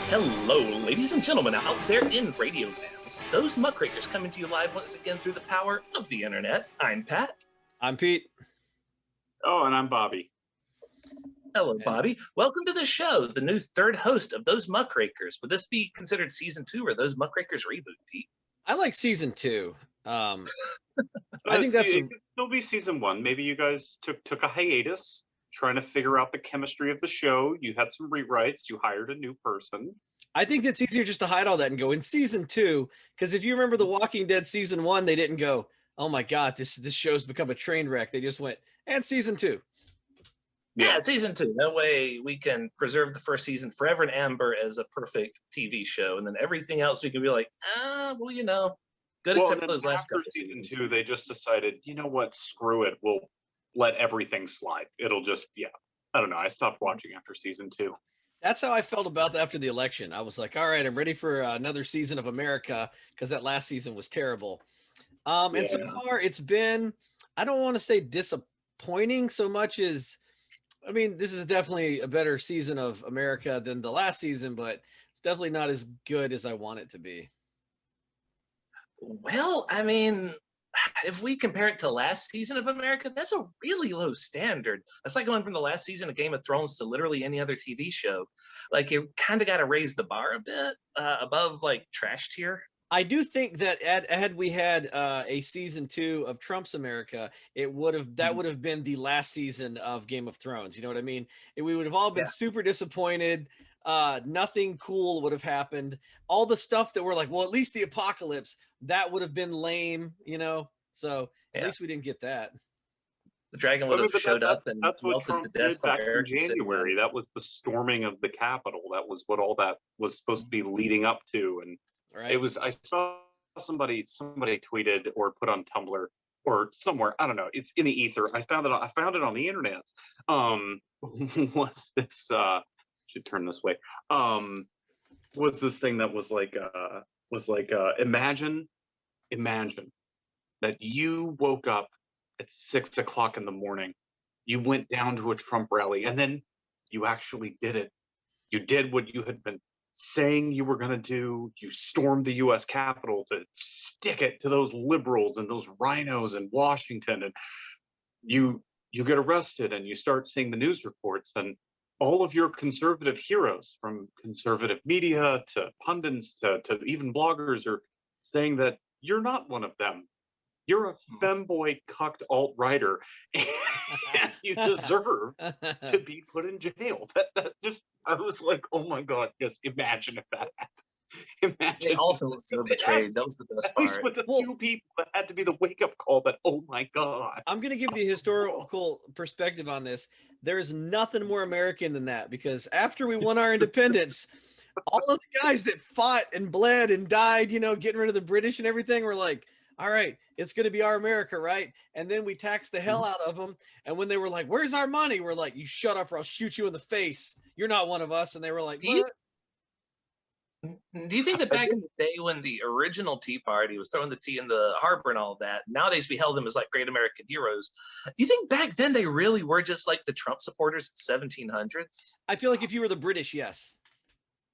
Hello, ladies and gentlemen out there in radio lands. Those Muckrakers coming to you live once again through the power of the internet. I'm Pat. I'm Pete. Oh, and I'm Bobby. Hello, Bobby. Welcome to the show, the new third host of Those Muckrakers. Would this be considered season 2 or Those Muckrakers reboot, Pete? I like season 2. I think that's it could still be season 1. Maybe you guys took a hiatus, trying to figure out the chemistry of the show. You had some rewrites. You hired a new person. I think it's easier just to hide all that and go in season 2. Because if you remember The Walking Dead season 1, they didn't go, "Oh my God, this show's become a train wreck." They just went, "And season 2." Yeah, season 2. That way we can preserve the first season forever and amber as a perfect TV show, and then everything else we can be like, well, you know, good except for those last couple season seasons. 2, they just decided, you know what, screw it. We'll let everything slide. It'll just, I don't know. I stopped watching after season 2. That's how I felt about that after the election. I was like, all right, I'm ready for another season of America because that last season was terrible. And so far it's been, I don't want to say disappointing so much as, I mean, this is definitely a better season of America than the last season, but it's definitely not as good as I want it to be. Well, I mean, if we compare it to last season of America, that's a really low standard. That's like going from the last season of Game of Thrones to literally any other TV show. Like, you kind of got to raise the bar a bit above like trash tier. I do think that had we had a season 2 of Trump's America, that would have been the last season of Game of Thrones. You know what I mean? We would have all been super disappointed. Nothing cool would have happened. All the stuff that we're like, well, at least the apocalypse, that would have been lame, you know? So at least we didn't get that. The dragon would have showed up and that's what melted Trump the desk did back in January. That was the storming of the Capitol. That was what all that was supposed to be leading up to. And it was, I saw somebody tweeted or put on Tumblr or somewhere, I don't know, it's in the ether. I found it on the internet. Was this should turn this way. Was this thing that was like imagine that you woke up at 6 o'clock in the morning, you went down to a Trump rally, and then you actually did it. You did what you had been saying you were going to do. You stormed the U.S. Capitol to stick it to those liberals and those rhinos in Washington, and you get arrested, and you start seeing the news reports, and all of your conservative heroes, from conservative media to pundits to even bloggers, are saying that you're not one of them. You're a femboy cucked alt-righter, and you deserve to be put in jail. That just, I was like, oh my God, yes, imagine if that happened. Imagine. They all felt so betrayed. That was the best part. At least with the few people that had to be the wake-up call that, oh my God. I'm going to give the historical perspective on this. There is nothing more American than that, because after we won our independence, all of the guys that fought and bled and died, you know, getting rid of the British and everything, were like, all right, it's going to be our America, right? And then we taxed the hell out of them. And when they were like, where's our money? We're like, you shut up or I'll shoot you in the face. You're not one of us. And they were like, what? Do you think that back in the day when the original Tea Party was throwing the tea in the harbor and all of that, nowadays we held them as like great American heroes. Do you think back then they really were just like the Trump supporters in the 1700s? I feel like if you were the British, yes.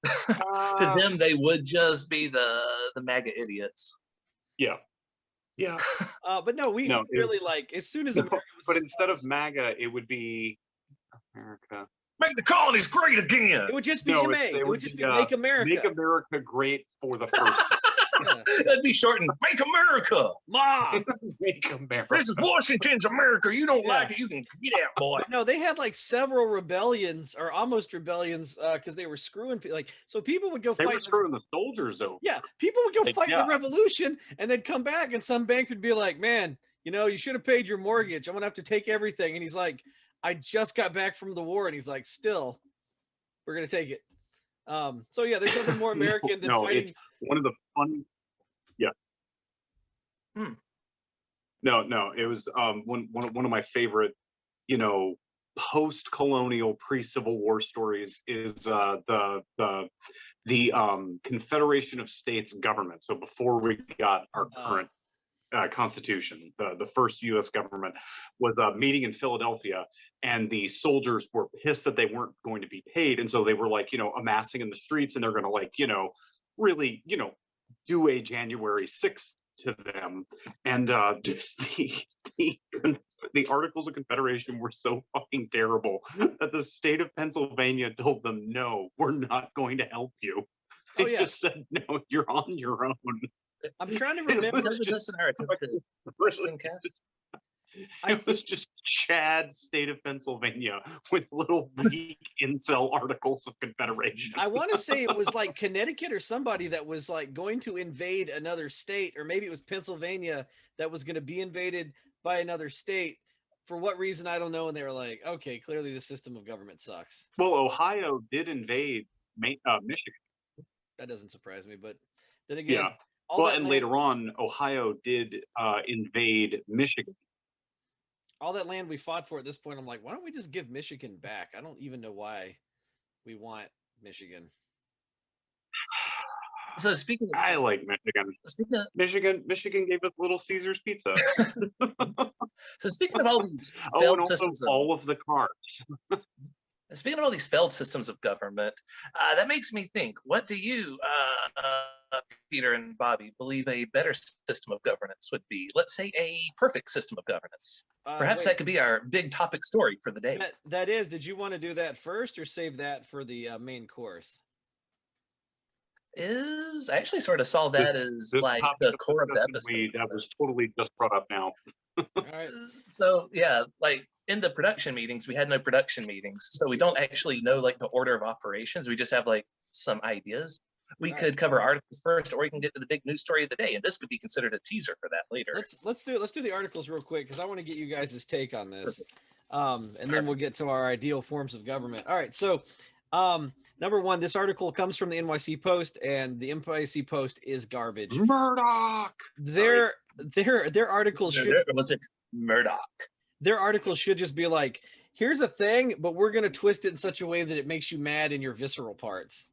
To them, they would just be the MAGA idiots. Yeah. But no, we really like, as soon as America was, but instead of MAGA, it would be America. Make the colonies great again. It would just be MA. It would just be Make America. Make America great for the first. That'd be shortened. Make America. Ma. Make America. This is Washington's America. You don't like it, you can get out, boy. No, they had like several rebellions or almost rebellions because they were screwing people. Like, so people would go fight. They were screwing the soldiers though. Yeah, people would go fight the revolution and then come back, and some bank would be like, "Man, you know, you should have paid your mortgage. I'm gonna have to take everything." And he's like, I just got back from the war, and he's like, still, we're going to take it. So yeah, there's nothing more American than fighting. It's one of the funny. Yeah. No, it was one of my favorite, you know, post-colonial, pre-Civil War stories is the Confederation of States government. So before we got our current Constitution, the first U.S. government was a meeting in Philadelphia, and the soldiers were pissed that they weren't going to be paid, and so they were like, amassing in the streets, and they're going to like, really, do a January 6th to them. And just the Articles of Confederation were so fucking terrible that the state of Pennsylvania told them, no, we're not going to help you. They just said, no, you're on your own. I'm trying to remember. Christian cast. It was just Chad, state of Pennsylvania, with little weak incel Articles of Confederation. I want to say it was like Connecticut or somebody that was like going to invade another state, or maybe it was Pennsylvania that was going to be invaded by another state. For what reason, I don't know. And they were like, okay, clearly the system of government sucks. Well, Ohio did invade Michigan. That doesn't surprise me, but then again, yeah. Well, and later on, Ohio did invade Michigan. All that land we fought for at this point, I'm like, why don't we just give Michigan back? I don't even know why we want Michigan. So speaking of, I like Michigan. Michigan gave us Little Caesars pizza. So speaking of all these and also all of the cars. Speaking of all these failed systems of government, that makes me think, what do you, Peter and Bobby, believe a better system of governance would be? Let's say a perfect system of governance. Perhaps that could be our big topic story for the day. That is, did you want to do that first or save that for the main course? I actually sort of saw that as like the core of the episode. That was totally just brought up now. All right. So yeah, like in the production meetings, we had no production meetings, so we don't actually know like the order of operations. We just have like some ideas. We could cover articles first, or we can get to the big news story of the day, and this could be considered a teaser for that later. Let's do the articles real quick, because I want to get you guys' take on this, and then we'll get to our ideal forms of government. All right, so number one, this article comes from the NYC Post, and the NYC Post is garbage. Murdoch. Their articles was it Murdoch? Their articles should just be like, here's a thing, but we're going to twist it in such a way that it makes you mad in your visceral parts.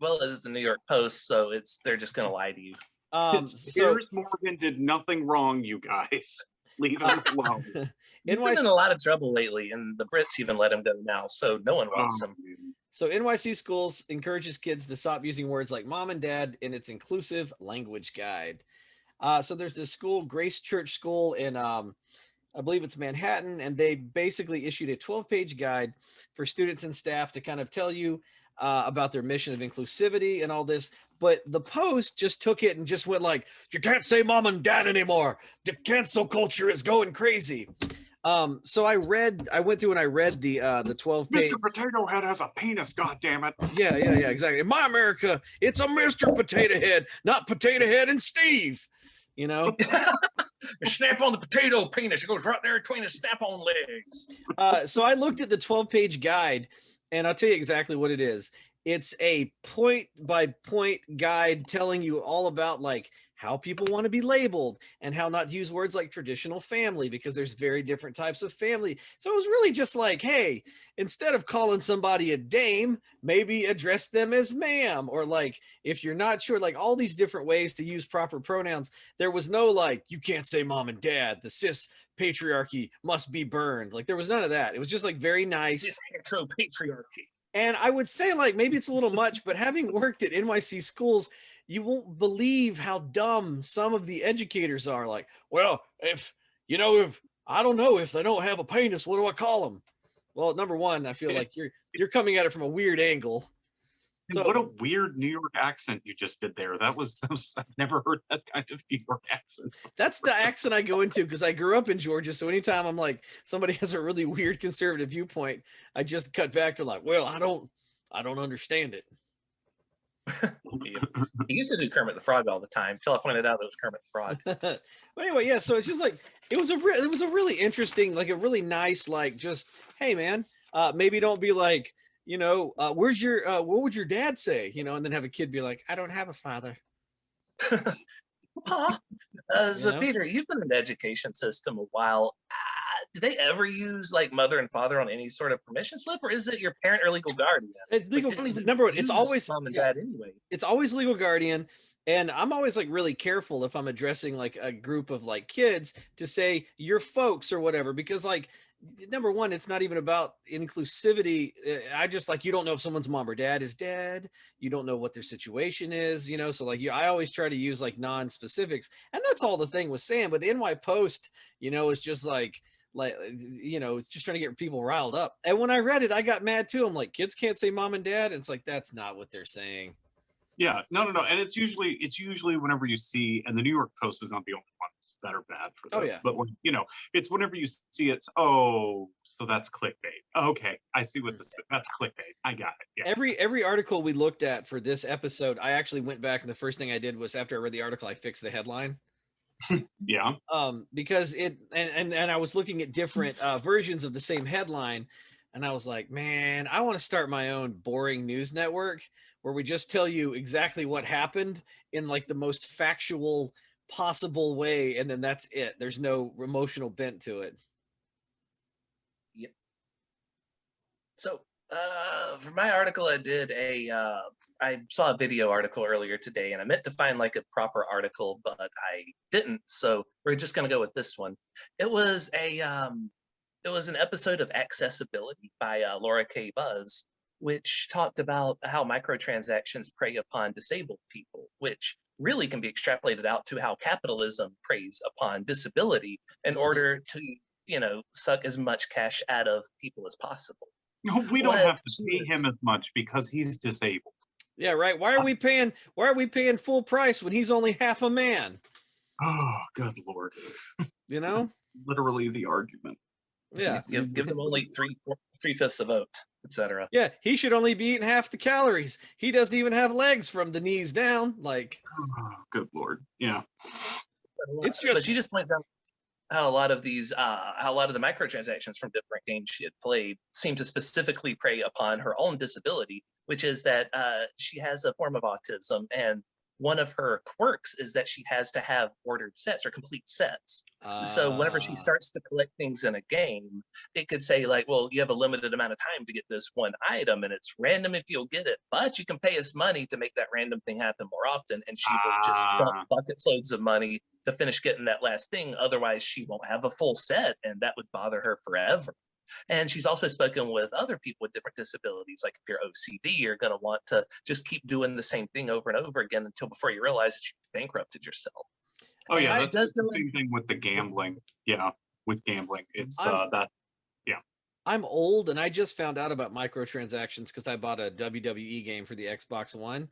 Well, it's the New York Post, so they're just going to lie to you. Piers Morgan did nothing wrong, you guys. Leave him alone. He's been in a lot of trouble lately, and the Brits even let him go now, so no one wants him. So NYC Schools encourages kids to stop using words like mom and dad in its inclusive language guide. So there's this school, Grace Church School in, I believe it's Manhattan, and they basically issued a 12-page guide for students and staff to kind of tell you about their mission of inclusivity and all this. But the Post just took it and just went like, you can't say mom and dad anymore. The cancel culture is going crazy. So I went through and I read the 12-page. Mr. Potato Head has a penis, goddammit. Yeah, exactly. In my America, it's a Mr. Potato Head, not Potato Head and Steve. You know? You snap on the potato penis. It goes right there between his snap-on legs. So I looked at the 12-page guide, and I'll tell you exactly what it is. It's a point-by-point guide telling you all about like how people want to be labeled and how not to use words like traditional family, because there's very different types of family. So it was really just like, hey, instead of calling somebody a dame, maybe address them as ma'am, or like, if you're not sure, like all these different ways to use proper pronouns. There was no like, you can't say mom and dad, the cis patriarchy must be burned. Like there was none of that. It was just like very nice. Cis hetero patriarchy. And I would say like, maybe it's a little much, but having worked at NYC schools, you won't believe how dumb some of the educators are. Like, well, if I don't know, if they don't have a penis, what do I call them? Well, number one, I feel like you're coming at it from a weird angle. So, what a weird New York accent you just did there. That was I've never heard that kind of New York accent. That's the accent I go into because I grew up in Georgia. So anytime I'm like, somebody has a really weird conservative viewpoint, I just cut back to like, well, I don't understand it. He used to do Kermit the Frog all the time till I pointed out that it was Kermit the Frog. But anyway, yeah, so it's just like it was a really interesting, like a really nice, like just, hey man, maybe don't be like, what would your dad say, and then have a kid be like, I don't have a father. So Peter, you've been in the education system a while. Do they ever use like mother and father on any sort of permission slip, or is it your parent or legal guardian? It's legal. Number one, it's always mom and dad anyway. It's always legal guardian, and I'm always like really careful if I'm addressing like a group of like kids to say your folks or whatever, because like number one, it's not even about inclusivity. I just like, you don't know if someone's mom or dad is dead. You don't know what their situation is, you know? So like I always try to use like non-specifics, and that's all the thing with Sam, but the NY Post, you know, is just like, you know, it's just trying to get people riled up. And when I read it, I got mad too. I'm like, kids can't say mom and dad. And it's like, that's not what they're saying. Yeah, no, and it's usually whenever you see, and the New York Post is not the only ones that are bad for this, Oh, yeah. but when, you know, it's whenever you see it, oh, so that's clickbait. Okay, I see what that's clickbait. I got it. Yeah. Every article we looked at for this episode, I actually went back, and the first thing I did was, after I read the article, I fixed the headline. Yeah. Because it, and I was looking at different versions of the same headline, and I was like, man, I want to start my own boring news network where we just tell you exactly what happened in like the most factual possible way, and then that's it. There's no emotional bent to it. Yep. So for my article, I saw a video article earlier today, and I meant to find like a proper article, but I didn't. So we're just gonna go with this one. It was an episode of Accessibility by Laura K. Buzz, which talked about how microtransactions prey upon disabled people, which really can be extrapolated out to how capitalism preys upon disability in order to, you know, suck as much cash out of people as possible. No, we don't What have to she pay him was- as much because he's disabled. Yeah, right. Why are we paying full price when he's only half a man? Oh, good Lord. You know? Literally the argument. Yeah. give them only three-fifths a vote, etc. Yeah, he should only be eating half the calories. He doesn't even have legs from the knees down. Like, Oh, good Lord. Yeah. it's But just, she just points out how a lot of the microtransactions from different games she had played seem to specifically prey upon her own disability, which is that she has a form of autism, and one of her quirks is that she has to have ordered sets or complete sets. So whenever she starts to collect things in a game, it could say like, well, you have a limited amount of time to get this one item, and it's random if you'll get it, but you can pay us money to make that random thing happen more often, and she will just dump buckets loads of money to finish getting that last thing. Otherwise, she won't have a full set, and that would bother her forever. And she's also spoken with other people with different disabilities. Like if you're OCD, you're going to want to just keep doing the same thing over and over again until before you realize that you bankrupted yourself. Oh, yeah, And that's the same thing with the gambling. Yeah, with gambling. It's that. I'm old, and I just found out about microtransactions because I bought a WWE game for the Xbox One.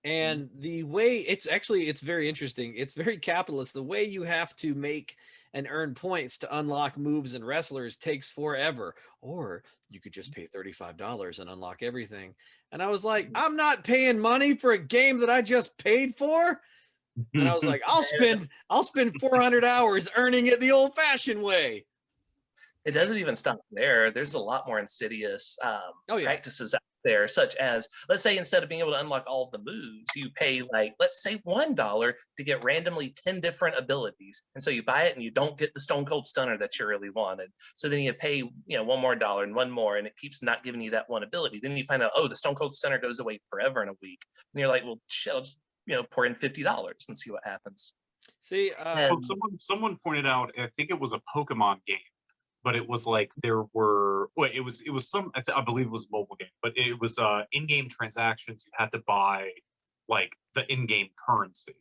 And the way it's very interesting. It's very capitalist. The way you have to make and earn points to unlock moves and wrestlers takes forever. Or you could just pay $35 and unlock everything. And I was like, I'm not paying money for a game that I just paid for. And I was like, I'll spend 400 hours earning it the old fashioned way. It doesn't even stop there. There's a lot more insidious practices out there, such as, let's say instead of being able to unlock all of the moves, you pay like, let's say $1 to get randomly 10 different abilities. And so you buy it and you don't get the Stone Cold Stunner that you really wanted. So then you pay, you know, $1 more and one more, and it keeps not giving you that one ability. Then you find out, oh, the Stone Cold Stunner goes away forever in a week. And you're like, well, shit, I'll just, you know, pour in $50 and see what happens. See, someone pointed out, I think it was a Pokemon game, but it was like there were, well, it was some, I believe it was a mobile game, but it was in-game transactions. You had to buy like the in-game currency.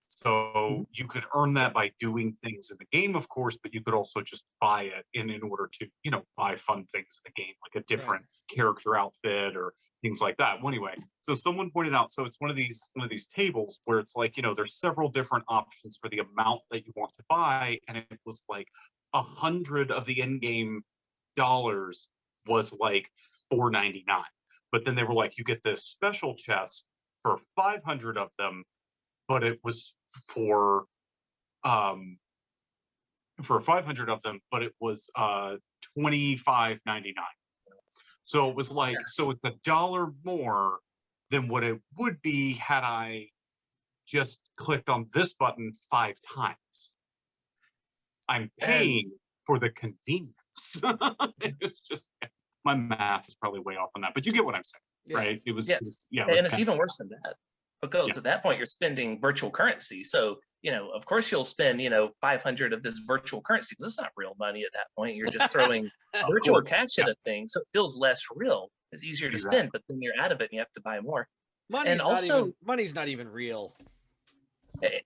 So you could earn that by doing things in the game, of course, but you could also just buy it in order to, you know, buy fun things in the game, like a different character outfit or things like that. Well, anyway, so someone pointed out, so it's one of these tables where it's like, you know, there's several different options for the amount that you want to buy, and it was like 100 of the in-game dollars was like $4.99, but then they were like, you get this special chest for 500 of them, but it was for 500 of them, but it was $25.99. So it was like, so it's $1 more than what it would be had I just clicked on this button 5 times. I'm paying for the convenience. It's just, my math is probably way off on that, but you get what I'm saying, right? It was, and it's even worse than that. because at that point you're spending virtual currency. So, of course you'll spend, 500 of this virtual currency. This is not real money at that point. You're just throwing Of virtual course. cash at a thing. So it feels less real. It's easier to Exactly. spend, but then you're out of it and you have to buy more. And Money's not even real.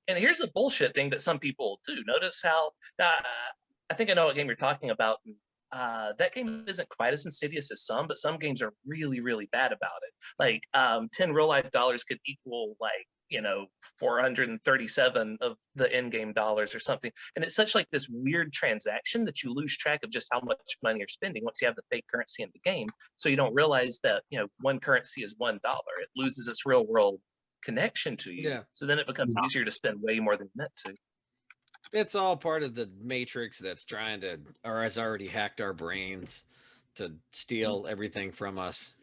and here's a bullshit thing that some people do. Notice how, I think I know what game you're talking about. That game isn't quite as insidious as some, but some games are really, really bad about it. Like 10 real life dollars could equal 437 of the in-game dollars or something. And it's such like this weird transaction that you lose track of just how much money you're spending once you have the fake currency in the game. So you don't realize that, one currency is $1. It loses its real world connection to you. Yeah. So then it becomes easier to spend way more than meant to. It's all part of the matrix that's trying to, or has already hacked our brains to steal everything from us.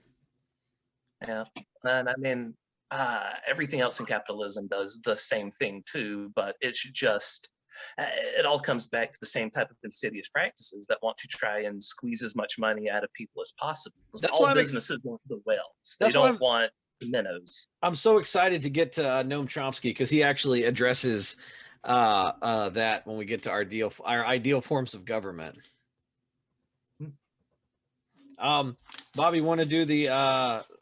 Yeah. And I mean, everything else in capitalism does the same thing too, but it's just, it all comes back to the same type of insidious practices that want to try and squeeze as much money out of people as possible. That's all why businesses want the whales. They don't want the minnows. I'm so excited to get to Noam Chomsky because he actually addresses that when we get to our ideal forms of government. Bobby, want to do the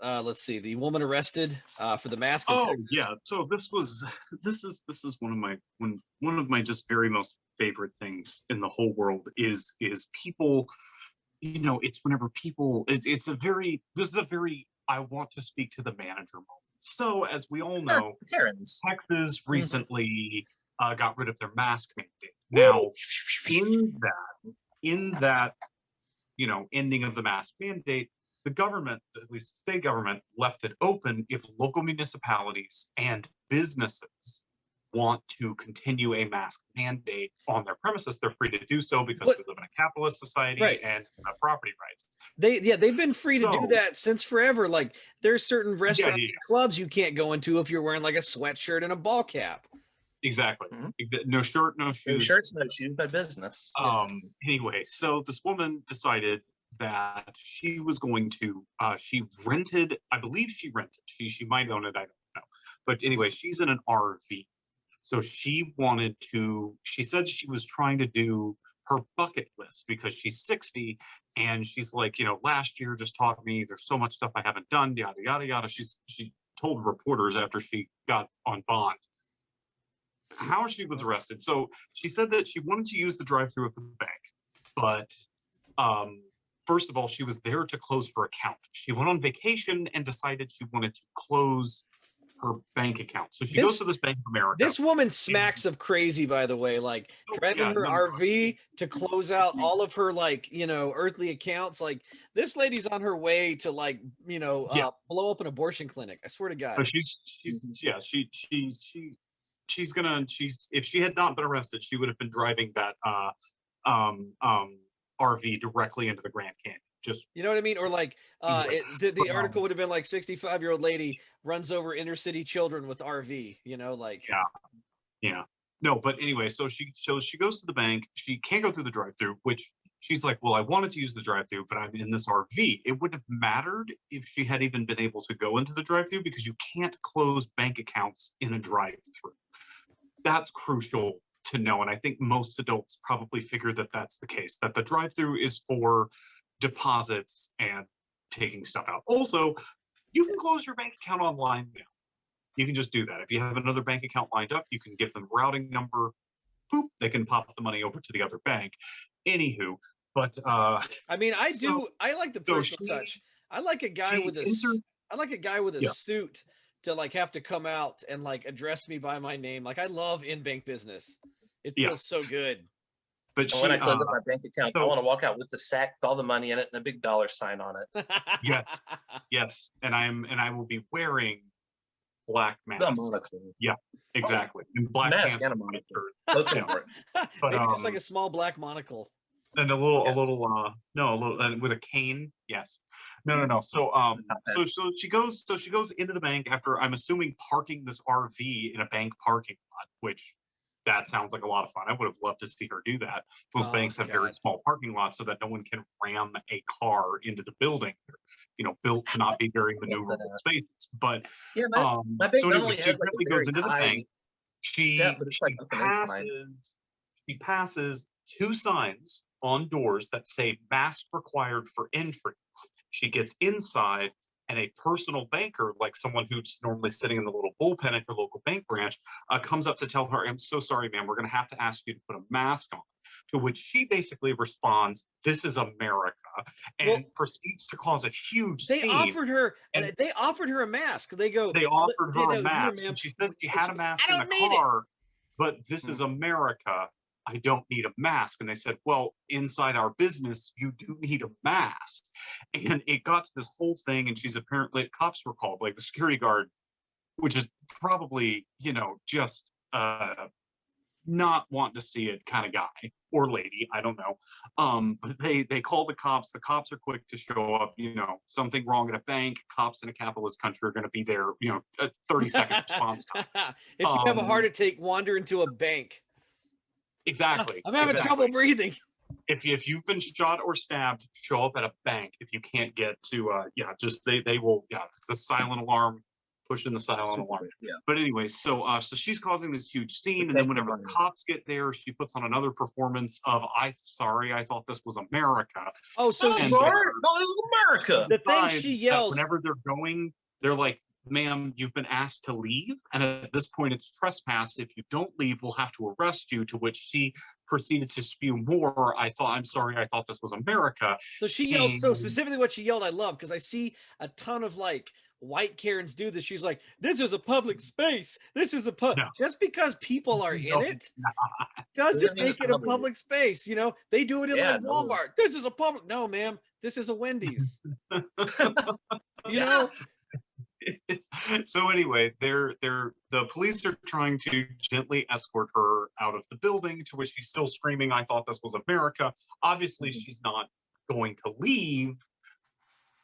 let's see, the woman arrested for the mask in Texas? Yeah. So this is one of my just very most favorite things in the whole world is people, it's whenever people, this is a very I want to speak to the manager moment. So as we all know, Karens. Texas recently got rid of their mask mandate. Now, in that ending of the mask mandate, the government, at least the state government, left it open if local municipalities and businesses want to continue a mask mandate on their premises. They're free to do so because we live in a capitalist society and property rights. They've been free to do that since forever. Like there's certain restaurants and clubs you can't go into if you're wearing like a sweatshirt and a ball cap. Exactly. No shirt, no shoes. No shirts, no shoes, no business. Anyway, so this woman decided that she was going to, she rented, I believe she rented, she might own it, I don't know. But anyway, she's in an RV. So she said she was trying to do her bucket list because she's 60 and she's like, last year just taught me there's so much stuff I haven't done, yada, yada, yada. She told reporters after she got on bond how she was arrested. So she said that she wanted to use the drive-through of the bank, but first of all, she was there to close her account. She went on vacation and decided she wanted to close her bank account. So she goes to this Bank of America. This woman smacks of crazy, by the way, like driving her RV to close out all of her earthly accounts. Like this lady's on her way to blow up an abortion clinic. I swear to God. So if she had not been arrested, she would have been driving that RV directly into the Grand Canyon. Just, you know what I mean? Or like the article would have been like 65-year-old lady runs over inner city children with RV, yeah. No, but anyway, so she goes to the bank. She can't go through the drive-through, which she's like, well, I wanted to use the drive-through, but I'm in this RV. It wouldn't have mattered if she had even been able to go into the drive-through because you can't close bank accounts in a drive-through. That's crucial to know. And I think most adults probably figure that that's the case, that the drive-through is for deposits and taking stuff out. Also, you can close your bank account online now. You can just do that. If you have another bank account lined up, you can give them routing number, boop, they can pop the money over to the other bank. Anywho, but I like the personal touch. I like a guy with a suit to have to come out and address me by my name. Like I love in-bank business. It feels so good. But when I close up my bank account, I want to walk out with the sack with all the money in it and a big dollar sign on it. Yes. And I will be wearing black mask. The monocle. Yeah, exactly. And black mask and a monocle. Both important. But just like a small black monocle. And a little with a cane. Yes. No. So she goes into the bank after, I'm assuming, parking this RV in a bank parking lot, which that sounds like a lot of fun. I would have loved to see her do that. Most banks have very God. small parking lots so that no one can ram a car into the building. They're, built to not be very maneuverable spaces. But Yeah, my bank so not anyway, only she has like a apparently very goes into the high bank. step, but it's like up an incline. She passes 2 signs on doors that say mask required for entry. She gets inside, and a personal banker, like someone who's normally sitting in the little bullpen at your local bank branch, comes up to tell her, "I'm so sorry, ma'am, we're going to have to ask you to put a mask on." To which she basically responds, "This is America," and proceeds to cause a huge They scene. offered her. And They offered her a mask. They go. they offered her a Here, mask, ma'am. and she said she And had she a goes, mask I in the don't need it. car, but this is America. I don't need a mask. And they said, well, inside our business, you do need a mask. And it got to this whole thing, and she's apparently, cops were called, like the security guard, which is probably, just not want to see it kind of guy or lady, I don't know. But they call the cops. The cops are quick to show up. Something wrong at a bank. Cops in a capitalist country are going to be there. A 30-second response time. If you have a heart attack, wander into a bank. Exactly. I'm having trouble breathing. If you've been shot or stabbed, show up at a bank. If you can't get to, they will, it's the silent alarm. Pushing the silent alarm. Yeah. But anyway, so she's causing this huge scene, and then whenever the cops get there, she puts on another performance of I thought this was America." Oh, so sorry, no, this is America. The thing she yells whenever they're going, they're like, "Ma'am, you've been asked to leave, and at this point, it's trespass. If you don't leave, we'll have to arrest you." To which she proceeded to spew more. I'm sorry, I thought this was America." So she yells. So specifically, what she yelled, I love, because I see a ton of white Karens do this. She's like, "This is a public space. This is a No. Just because people are in it doesn't make it a public space. They do it in Walmart. This is a public. No, ma'am, this is a Wendy's. So anyway, the police are trying to gently escort her out of the building, to which she's still screaming, "I thought this was America." Obviously, she's not going to leave.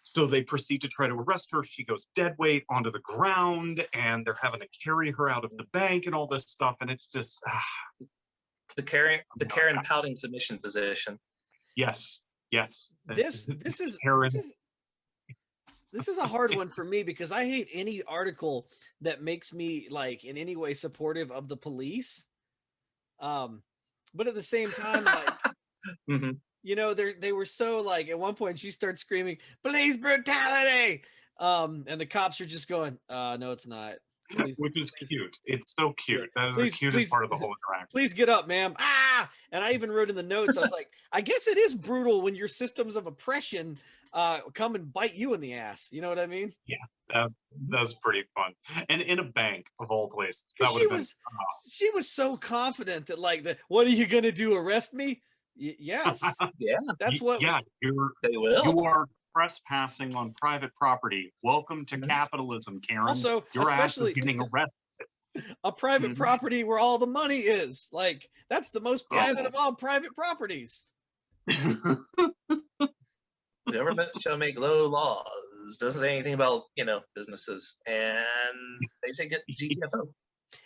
So they proceed to try to arrest her. She goes dead weight onto the ground, and they're having to carry her out of the bank and all this stuff. And it's just the Karen pouting submission position. Yes. This is a hard one for me, because I hate any article that makes me in any way supportive of the police. But at the same time, mm-hmm. They were so at one point she starts screaming, "Police brutality!" And the cops are just going, "No, it's not." Which is cute. It's so cute. That is the cutest part of the whole interaction. "Please get up, ma'am." And I even wrote in the notes, I was like, I guess it is brutal when your systems of oppression come and bite you in the ass. You know what I mean? Yeah, that's pretty fun. And in a bank of all places, that would have been. She was so confident that what are you gonna do? Arrest me? Yes. Yeah. That's what. Yeah, they will. You are trespassing on private property. Welcome to capitalism, Karen. Also, your ass is getting arrested. A private property where all the money is. That's the most private of all private properties. The government shall make low laws. Doesn't say anything about businesses, and they say get GTFO.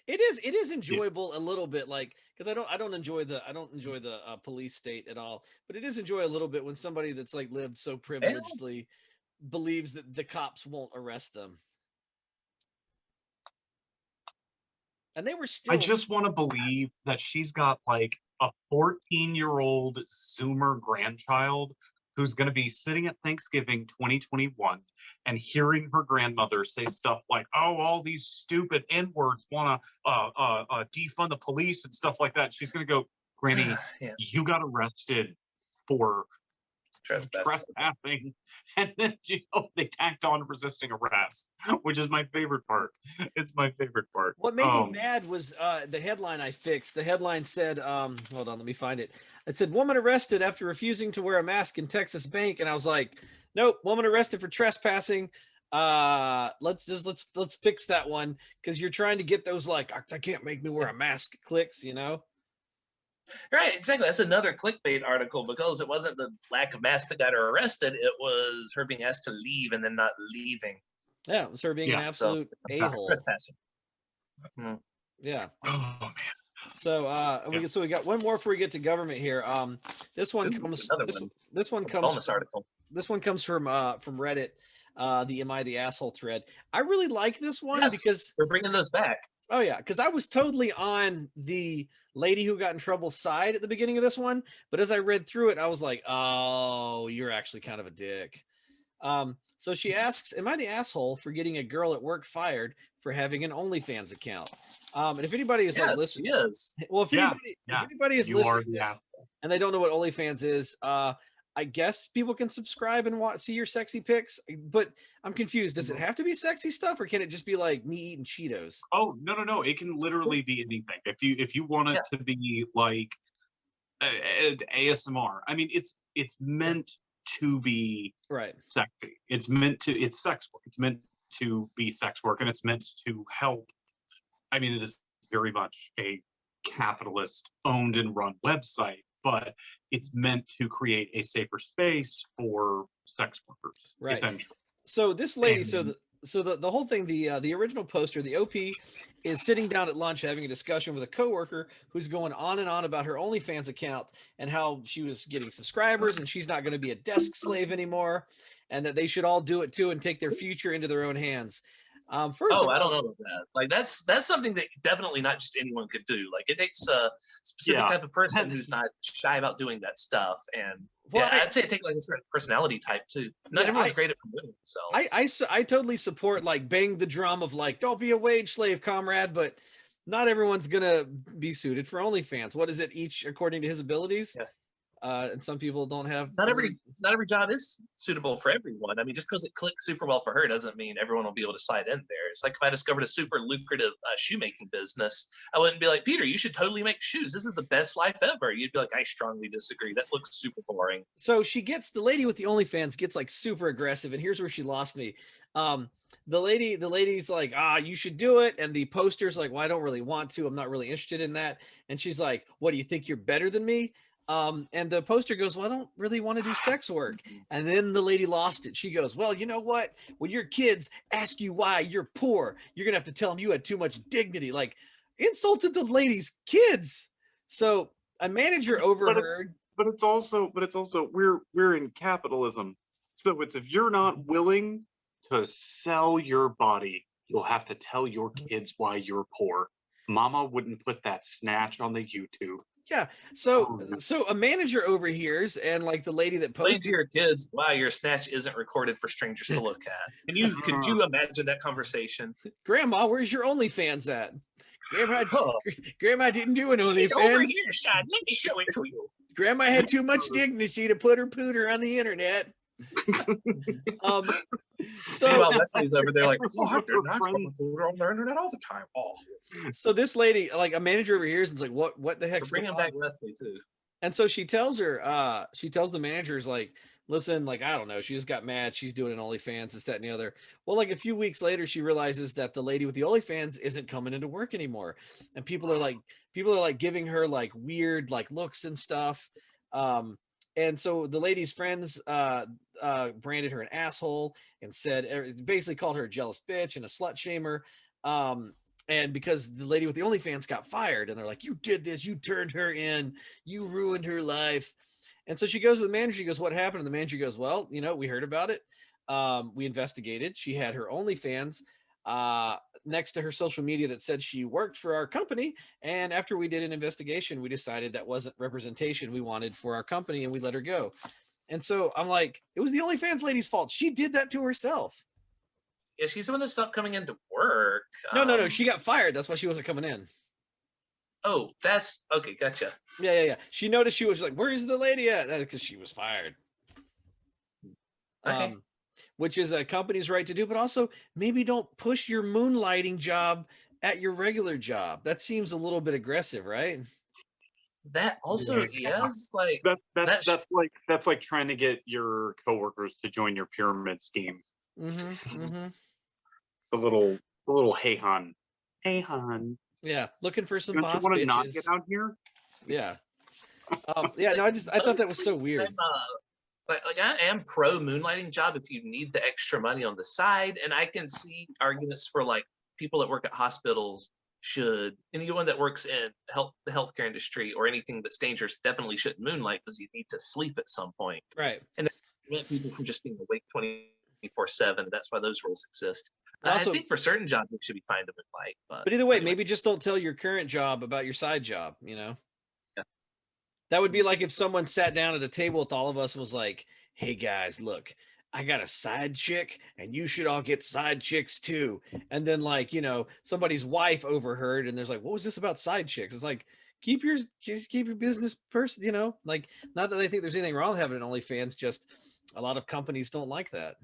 It is enjoyable a little bit, because I don't enjoy the police state at all, but it is enjoy a little bit when somebody that's lived so privilegedly believes that the cops won't arrest them. And they were still. I just want to believe that she's got a 14-year-old Zoomer grandchild who's going to be sitting at Thanksgiving 2021 and hearing her grandmother say stuff like, "Oh, all these stupid N-words want to defund the police and stuff like that." She's going to go, "Granny, you got arrested for trespassing," and then they tacked on resisting arrest, which is my favorite part. It's my favorite part. What made me mad was the headline I fixed. The headline said, hold on, let me find it. It said, "Woman arrested after refusing to wear a mask in Texas bank," and I was like, nope, woman arrested for trespassing. Let's fix that one, because you're trying to get those I can't make me wear a mask clicks, Right, exactly. That's another clickbait article, because it wasn't the lack of mask that got her arrested. It was her being asked to leave and then not leaving. Yeah, it was her being an absolute a-hole. Trespassing. Yeah. Oh man. So we got one more before we get to government here. This one Ooh, comes another one. this one A comes bonus article. this one comes from Reddit, the Am I the Asshole thread. I really like this one Yes, because we're bringing those back. oh yeah, because I was totally on the lady who got in trouble side at the beginning of this one, but as I read through it, I was like, oh, you're actually kind of a dick. So she asks, am I the asshole for getting a girl at work fired for having an OnlyFans account? And if anybody is like Yes, listening, she is. well, if anybody is You are listening to the this asshole. and they don't know what OnlyFans is, I guess people can subscribe and see your sexy pics, but I'm confused. Does it have to be sexy stuff, or can it just be like me eating Cheetos? Oh no! It can literally be anything. If you want it to be like ASMR, I mean, it's meant to be Right. sexy. It's sex work. It's meant to be sex work, and it's meant to help. I mean, it is very much a capitalist owned and run website, but it's meant to create a safer space for sex workers, Right. essentially. So this lady, the whole thing, the original poster, the OP is sitting down at lunch having a discussion with a coworker who's going on and on about her OnlyFans account and how she was getting subscribers and she's not going to be a desk slave anymore, and that they should all do it too and take their future into their own hands. First of all, I don't know about that. Like that's something that definitely not just anyone could do. Like it takes a specific type of person who's not shy about doing that stuff. And I'd say it takes like a certain personality type too. Not everyone's great at promoting themselves. I totally support like bang the drum of like, don't be a wage slave, comrade, but not everyone's gonna be suited for OnlyFans. What is it, each according to his abilities? Yeah. And some people don't have. Not every job is suitable for everyone. I mean, just because it clicks super well for her doesn't mean everyone will be able to slide in there. It's like if I discovered a super lucrative shoemaking business, I wouldn't be like, Peter, you should totally make shoes. This is the best life ever. You'd be like, I strongly disagree. That looks super boring. So the lady with the OnlyFans gets like super aggressive, and here's where she lost me. The lady's like, you should do it, and the poster's like, well, I don't really want to. I'm not really interested in that. And she's like, what, do you think you're better than me? And the poster goes, well, I don't really want to do sex work. And then the lady lost it. She goes, well, you know what? When your kids ask you why you're poor, you're going to have to tell them you had too much dignity. Like, insulted the lady's kids. So a manager overheard. But it's also we're in capitalism. So it's if you're not willing to sell your body, you'll have to tell your kids why you're poor. Mama wouldn't put that snatch on the YouTube. Yeah. So a manager overhears, and like the lady that posted to your kids, wow, your snatch isn't recorded for strangers to look at. And could you imagine that conversation? Grandma, where's your OnlyFans at? Grandma didn't do an OnlyFans. It's over here, son. Let me show it to you. Grandma had too much dignity to put her pooter on the internet. So while Leslie's over there like, what? They're not putting pooter on the internet all the time. Oh. So this lady, like a manager overhears and is like, what the heck's bringing back Leslie too? And so she tells the managers like, listen, like, I don't know, she just got mad. She's doing an OnlyFans, this, that, and the other. Well, like a few weeks later, she realizes that the lady with the OnlyFans isn't coming into work anymore. And people are like giving her like weird like looks and stuff. And so the lady's friends branded her an asshole and said, basically called her a jealous bitch and a slut shamer. And because the lady with the OnlyFans got fired, and they're like, you did this, you turned her in, you ruined her life. And so she goes to the manager, she goes, what happened? And the manager goes, well, we heard about it. We investigated. She had her OnlyFans next to her social media that said she worked for our company. And after we did an investigation, we decided that wasn't representation we wanted for our company, and we let her go. And so I'm like, it was the OnlyFans lady's fault. She did that to herself. Yeah, she's the one that stopped coming into work. No. She got fired. That's why she wasn't coming in. Oh, that's okay. Gotcha. Yeah. She noticed, she was like, where's the lady at? Because she was fired. Okay. Which is a company's right to do, but also maybe don't push your moonlighting job at your regular job. That seems a little bit aggressive, right? That also, yes, like that's like trying to get your coworkers to join your pyramid scheme. Mm-hmm. It's a little hey hon. Yeah, looking for some Don't boss you want to bitches. not get out here? Yeah. No, I thought that was so weird. Like I am pro moonlighting job if you need the extra money on the side, and I can see arguments for like people that work at hospitals anyone that works in the healthcare industry or anything that's dangerous definitely shouldn't moonlight, because you need to sleep at some point. Right. And prevent people from just being awake 24/7. That's why those rules exist. But also, I think for certain jobs it should be fine to moonlight. but either way, anyway. maybe just don't tell your current job about your side job, Yeah. That would be like if someone sat down at a table with all of us and was like, hey guys, look, I got a side chick and you should all get side chicks too. And then somebody's wife overheard and there's like, what was this about side chicks? It's like, keep your business person, like, not that I think there's anything wrong with having an OnlyFans, just a lot of companies don't like that.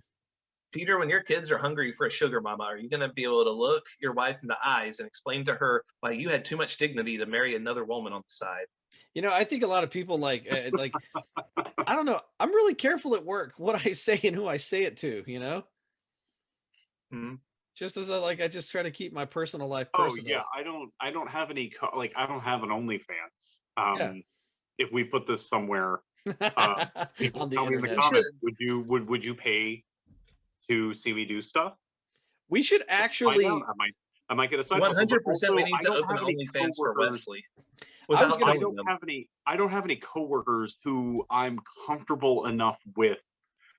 Peter, when your kids are hungry for a sugar mama, are you going to be able to look your wife in the eyes and explain to her why you had too much dignity to marry another woman on the side? I think a lot of people like I don't know. I'm really careful at work what I say and who I say it to, Mm-hmm. Just as I just try to keep my personal life Oh personal. yeah, I don't have any I don't have an OnlyFans. Yeah. If we put this somewhere, people On the tell me in the internet. comments, would you pay to see me do stuff? We should actually. I might get a side. 100%. We need to open OnlyFans for Wesley. I don't have any coworkers who I'm comfortable enough with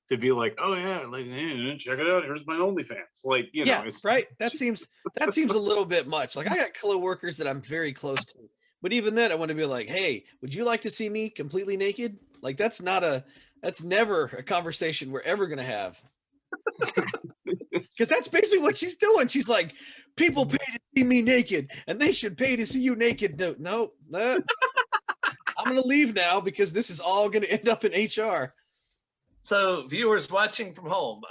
to be like, oh yeah, like, hey, check it out. Here's my OnlyFans. Like, it's right. That seems a little bit much. Like, I got coworkers that I'm very close to, but even then, I want to be like, hey, would you like to see me completely naked? Like, that's never a conversation we're ever gonna have. Because that's basically what she's doing. She's like, people pay to see me naked, and they should pay to see you naked. No. I'm going to leave now because this is all going to end up in HR. So, viewers watching from home,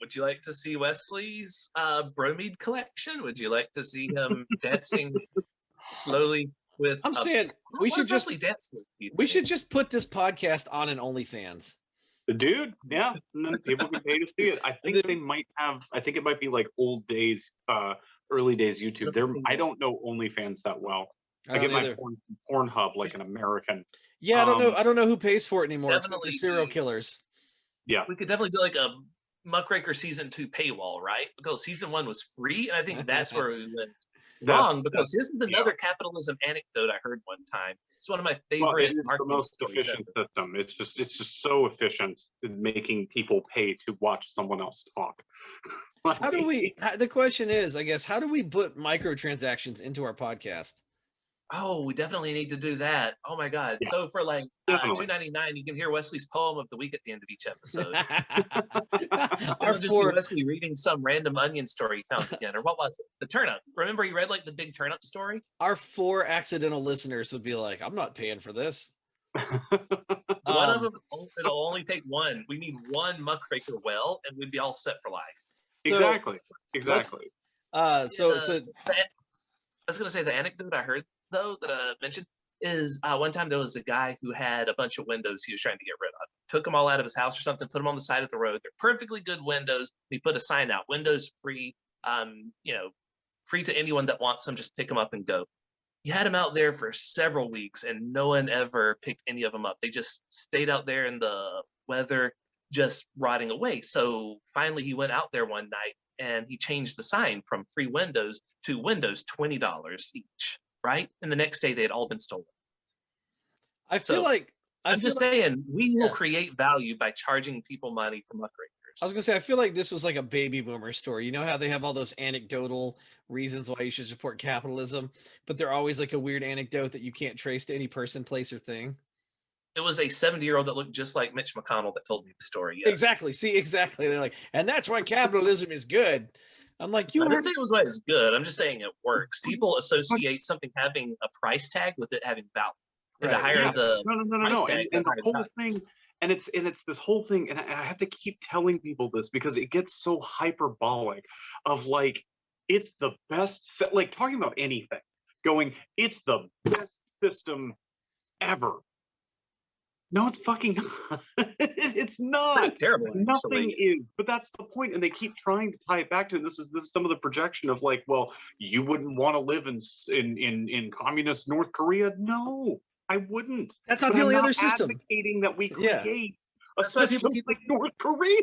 would you like to see Wesley's bromide collection? Would you like to see him dancing slowly with? I'm saying we should just put this podcast on an OnlyFans. Dude, yeah, and then people can pay to see it. I think it might be like old days, early days YouTube. I don't know OnlyFans that well. I get my Pornhub like an American. Yeah, I don't know who pays for it anymore. Except for serial killers. Yeah, we could definitely do like a Muckraker season 2 paywall, right? Because season 1 was free, and I think that's where we went wrong. Because this is another capitalism anecdote I heard one time. It's one of my favorite. It's the most efficient system. It's just so efficient in making people pay to watch someone else talk. The question is, I guess, how do we put microtransactions into our podcast? Oh, we definitely need to do that. Oh my God. Yeah. So for like $2.99, you can hear Wesley's poem of the week at the end of each episode. Or just be Wesley reading some random onion story he found again. Or what was it? The turnip. Remember he read like the big turnip story? Our 4 accidental listeners would be like, I'm not paying for this. One of them, it'll only take one. We need one Muckraker well, and we'd be all set for life. Exactly. I was going to say the anecdote I heard, though, that I mentioned is one time there was a guy who had a bunch of windows he was trying to get rid of. Took them all out of his house or something, put them on the side of the road. They're perfectly good windows. He put a sign out, windows free, free to anyone that wants them, just pick them up and go. He had them out there for several weeks and no one ever picked any of them up. They just stayed out there in the weather, just rotting away. So finally he went out there one night and he changed the sign from free windows to windows $20 each, right? And the next day they had all been stolen. I'm just saying, we will create value by charging people money for Muckrakers. I was gonna say, I feel like this was like a baby boomer story. You know how they have all those anecdotal reasons why you should support capitalism, but they're always like a weird anecdote that you can't trace to any person, place, or thing. It was a 70-year-old that looked just like Mitch McConnell that told me the story. Yes. Exactly. See, exactly. They're like, and that's why capitalism is good. I'm like, I didn't say it was why it's good. I'm just saying it works. People associate something having a price tag with it having value. And the higher the price tag, and the whole thing, and it's this whole thing, and I have to keep telling people this because it gets so hyperbolic of like, it's the best, like talking about anything, going, it's the best system ever. No, it's fucking not. It's not. Terrible. Nothing is. But that's the point, and they keep trying to tie it back to it. This is some of the projection of like, well, you wouldn't want to live in communist North Korea. No, I wouldn't. That's not the only other system. Advocating that we create a system like North Korea.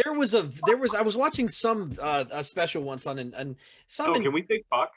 I was watching some a special once on and some. Can we say fuck?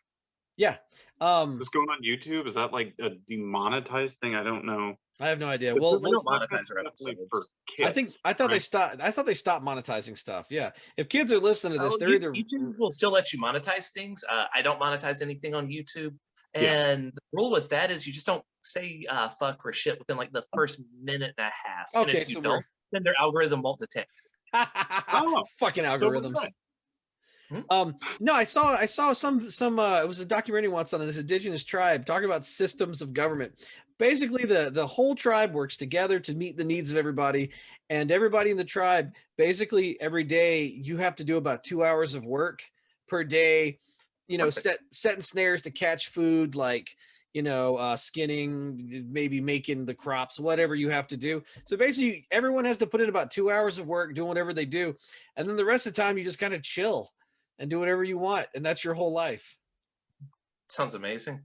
Yeah. This going on YouTube, is that like a demonetized thing? I don't know. I have no idea. But Well, We don't podcast monetize is our definitely for episodes. kids. I thought they right? stopped. I thought they stopped monetizing stuff. Yeah. If kids are listening to this, Oh, they're either YouTube will still let you monetize things. I don't monetize anything on YouTube. Yeah. And the rule with that is you just don't say fuck or shit within like the first minute and a half. And okay. if you So don't, then their algorithm won't detect. Oh, fucking so we're algorithms. good. No, I saw some it was a documentary once on this indigenous tribe talking about systems of government. Basically, the whole tribe works together to meet the needs of everybody, and everybody in the tribe, basically every day you have to do about 2 hours of work per day, Perfect. setting snares to catch food, like skinning, maybe making the crops, whatever you have to do. So basically everyone has to put in about 2 hours of work doing whatever they do, and then the rest of the time you just kind of chill and do whatever you want, and that's your whole life. Sounds amazing.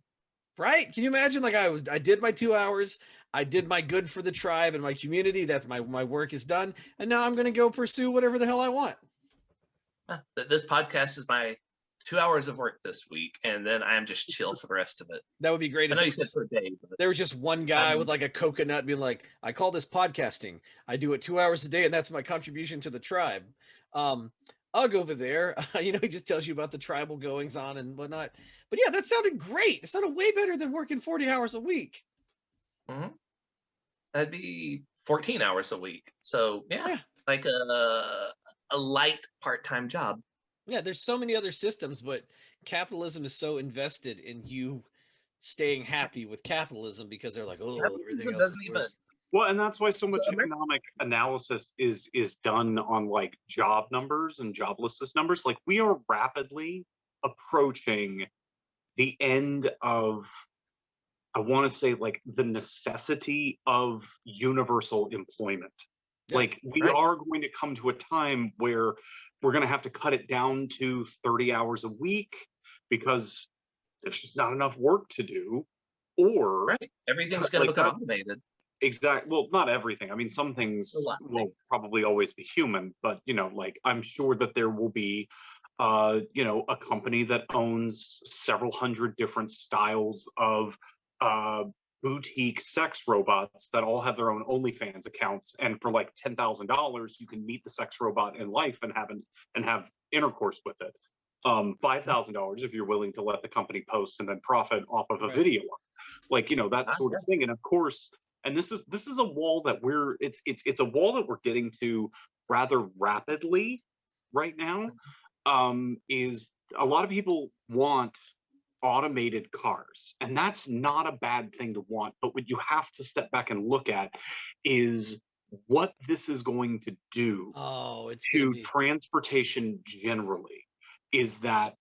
Right? Can you imagine? Like I did my 2 hours, I did my good for the tribe and my community, that my work is done, and now I'm gonna go pursue whatever the hell I want. This podcast is my 2 hours of work this week, and then I am just chill for the rest of it. That would be great I if know you said per day, but there was just one guy with like a coconut being like, I call this podcasting. I do it 2 hours a day, and that's my contribution to the tribe. Ugg over there, he just tells you about the tribal goings on and whatnot. But yeah, that sounded great. It sounded way better than working 40 hours a week. that'd be 14 hours a week. So yeah. Like a light part-time job. Yeah, there's so many other systems, but capitalism is so invested in you staying happy with capitalism because they're like, oh, everything else is worse. Well, and that's why so much So economic analysis is done on like job numbers and joblessness numbers. Like we are rapidly approaching the end of, I want to say, like the necessity of universal employment. Yeah, like we right. are going to come to a time where we're going to have to cut it down to 30 hours a week because there's just not enough work to do. Or Right. Everything's going to like become automated. exact. Well, not everything. I mean, some things A lot of will things. probably always be human, but like I'm sure that there will be a company that owns several hundred different styles of boutique sex robots that all have their own OnlyFans accounts, and for like $10,000 you can meet the sex robot in life and have intercourse with it. $5,000 if you're willing to let the company post and then profit off of a Right. video, like that sort of Yes. thing. And of course, and this is a wall that it's a wall that we're getting to rather rapidly right now. Is a lot of people want automated cars, and that's not a bad thing to want, but what you have to step back and look at is what this is going to do It's to gonna be transportation generally. Is that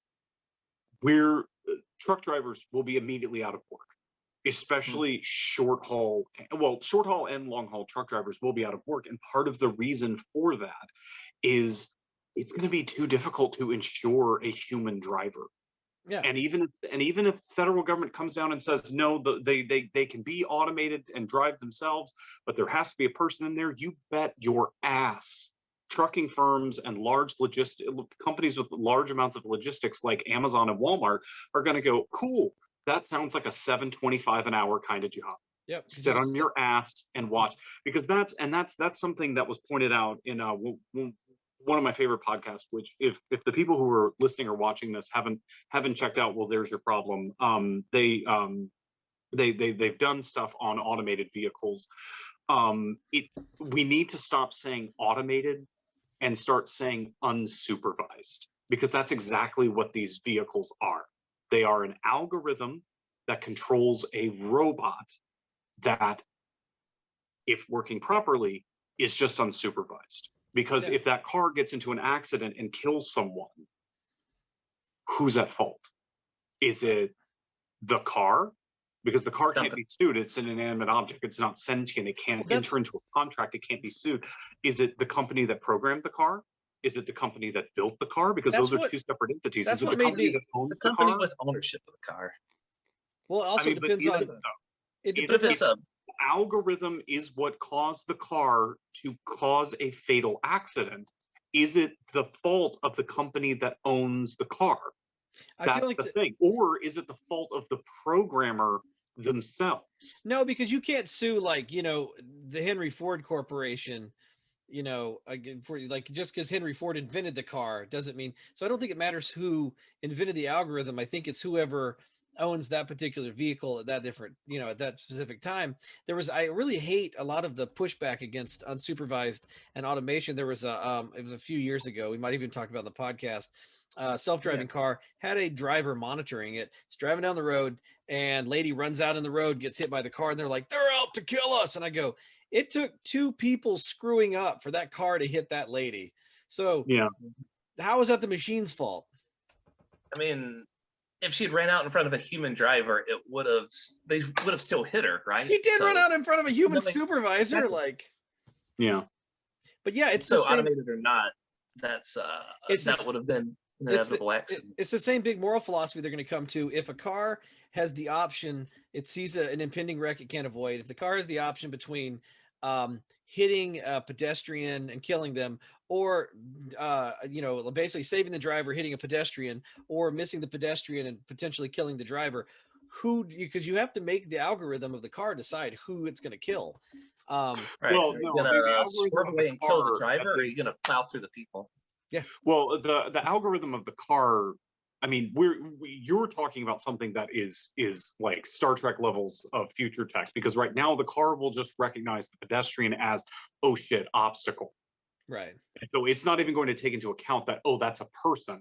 truck drivers will be immediately out of work, especially short haul and long haul truck drivers will be out of work. And part of the reason for that is it's going to be too difficult to insure a human driver. yeah. And even if federal government comes down and says no, they can be automated and drive themselves, but there has to be a person in there, you bet your ass trucking firms and large companies with large amounts of logistics like Amazon and Walmart are going to go, cool, that sounds like a $7.25 an hour kind of job. Yep. Sit on your ass and watch, because that's something that was pointed out in one of my favorite podcasts, which if the people who are listening or watching this haven't checked out, well, there's your problem. They've done stuff on automated vehicles. We need to stop saying automated and start saying unsupervised, because that's exactly what these vehicles are. They are an algorithm that controls a robot that, if working properly, is just unsupervised. Because if that car gets into an accident and kills someone, who's at fault? Is it the car? Because the car can't be sued. It's an inanimate object. It's not sentient. It can't enter into a contract. It can't be sued. Is it the company that programmed the car? Is it the company that built the car? Because those are two separate entities. That's Is it what the made company me that owns The the company car? with ownership of the car. Well, also depends on It depends on algorithm is what caused the car to cause a fatal accident. Is it the fault of the company that owns the car? I That's feel like the thing. Or is it the fault of the programmer themselves? no, because you can't sue like, you know, the Henry Ford Corporation, you know, again, for like just because Henry Ford invented the car doesn't mean. So I don't think it matters who invented the algorithm. I think it's whoever owns that particular vehicle at that different, you know, at that specific time. I really hate a lot of the pushback against unsupervised and automation. There was it was a few years ago. We might even talk about the podcast. Self-driving car had a driver monitoring it. It's driving down the road, and lady runs out in the road, gets hit by the car, and they're like, "They're out to kill us." And I go, it took two people screwing up for that car to hit that lady. So Yeah. how is that the machine's fault? I mean, if she'd ran out in front of a human driver, they would have still hit her, right? He did run out in front of a human like, supervisor, like. Yeah. But yeah, it's so the same. Automated or not, that would have been an inevitable accident. It's the same big moral philosophy they're going to come to. If a car has the option, it sees an impending wreck it can't avoid. If the car has the option between hitting a pedestrian and killing them, or you know, basically saving the driver, hitting a pedestrian, or missing the pedestrian and potentially killing the driver, because you have to make the algorithm of the car decide who it's going to kill. Right. Well, are you no, gonna the swerve algorithm of away the and kill the car, driver, or are you gonna plow through the people? Yeah. Well, the algorithm of the car. I mean, you're talking about something that is like Star Trek levels of future tech, because right now the car will just recognize the pedestrian as, oh shit, obstacle. Right. And so it's not even going to take into account that, oh, that's a person.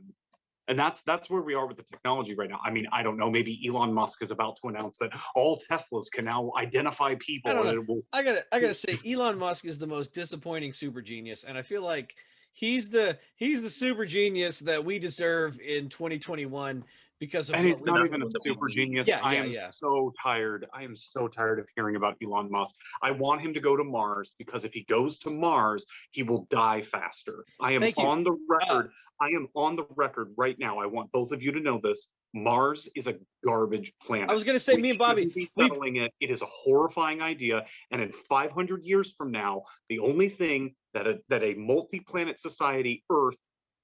And that's where we are with the technology right now. I mean, I don't know. Maybe Elon Musk is about to announce that all Teslas can now identify people. I don't know. And it will... I gotta say, Elon Musk is the most disappointing super genius, and I feel like he's the super genius that we deserve in 2021 because of And it's what not we even a super genius. Yeah, I yeah, am yeah. so tired. I am so tired of hearing about Elon Musk. I want him to go to Mars, because if he goes to Mars, he will die faster. I am Thank you. on the record. I am on the record right now. I want both of you to know this. Mars is a garbage planet. I was gonna say, me and Bobby, shouldn't be settling it. It is a horrifying idea. And in 500 years from now, the only thing that a multi-planet society, Earth,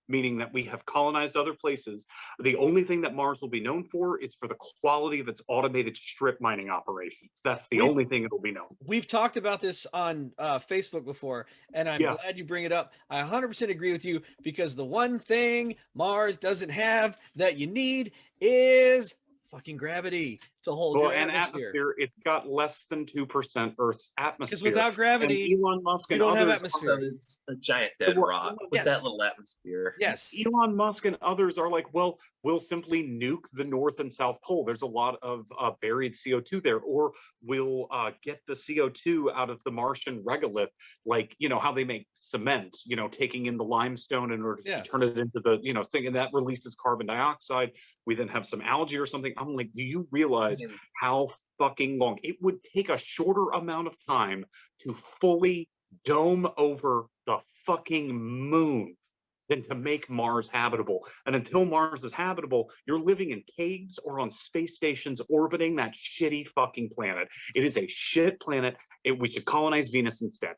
meaning that we have colonized other places, the only thing that Mars will be known for is for the quality of its automated strip mining operations. That's the only thing it'll be known. We've talked about this on Facebook before, and I'm glad you bring it up. I 100% agree with you, because the one thing Mars doesn't have that you need is fucking gravity to hold your atmosphere. It's got less than 2% Earth's atmosphere. Because without gravity, and Elon Musk and you don't others, have atmosphere. So it's a giant dead rock with that little atmosphere. Yes. Elon Musk and others are like, well, we'll simply nuke the North and South Pole. There's a lot of buried CO2 there. Or we'll get the CO2 out of the Martian regolith, like, you know, how they make cement, you know, taking in the limestone in order to turn it into the, you know, thing, and that releases carbon dioxide. We then have some algae or something. I'm like, do you realize how fucking long it would take a shorter amount of time to fully dome over the fucking moon than to make Mars habitable? And until Mars is habitable, you're living in caves or on space stations orbiting that shitty fucking planet. It is a shit planet. We should colonize Venus instead.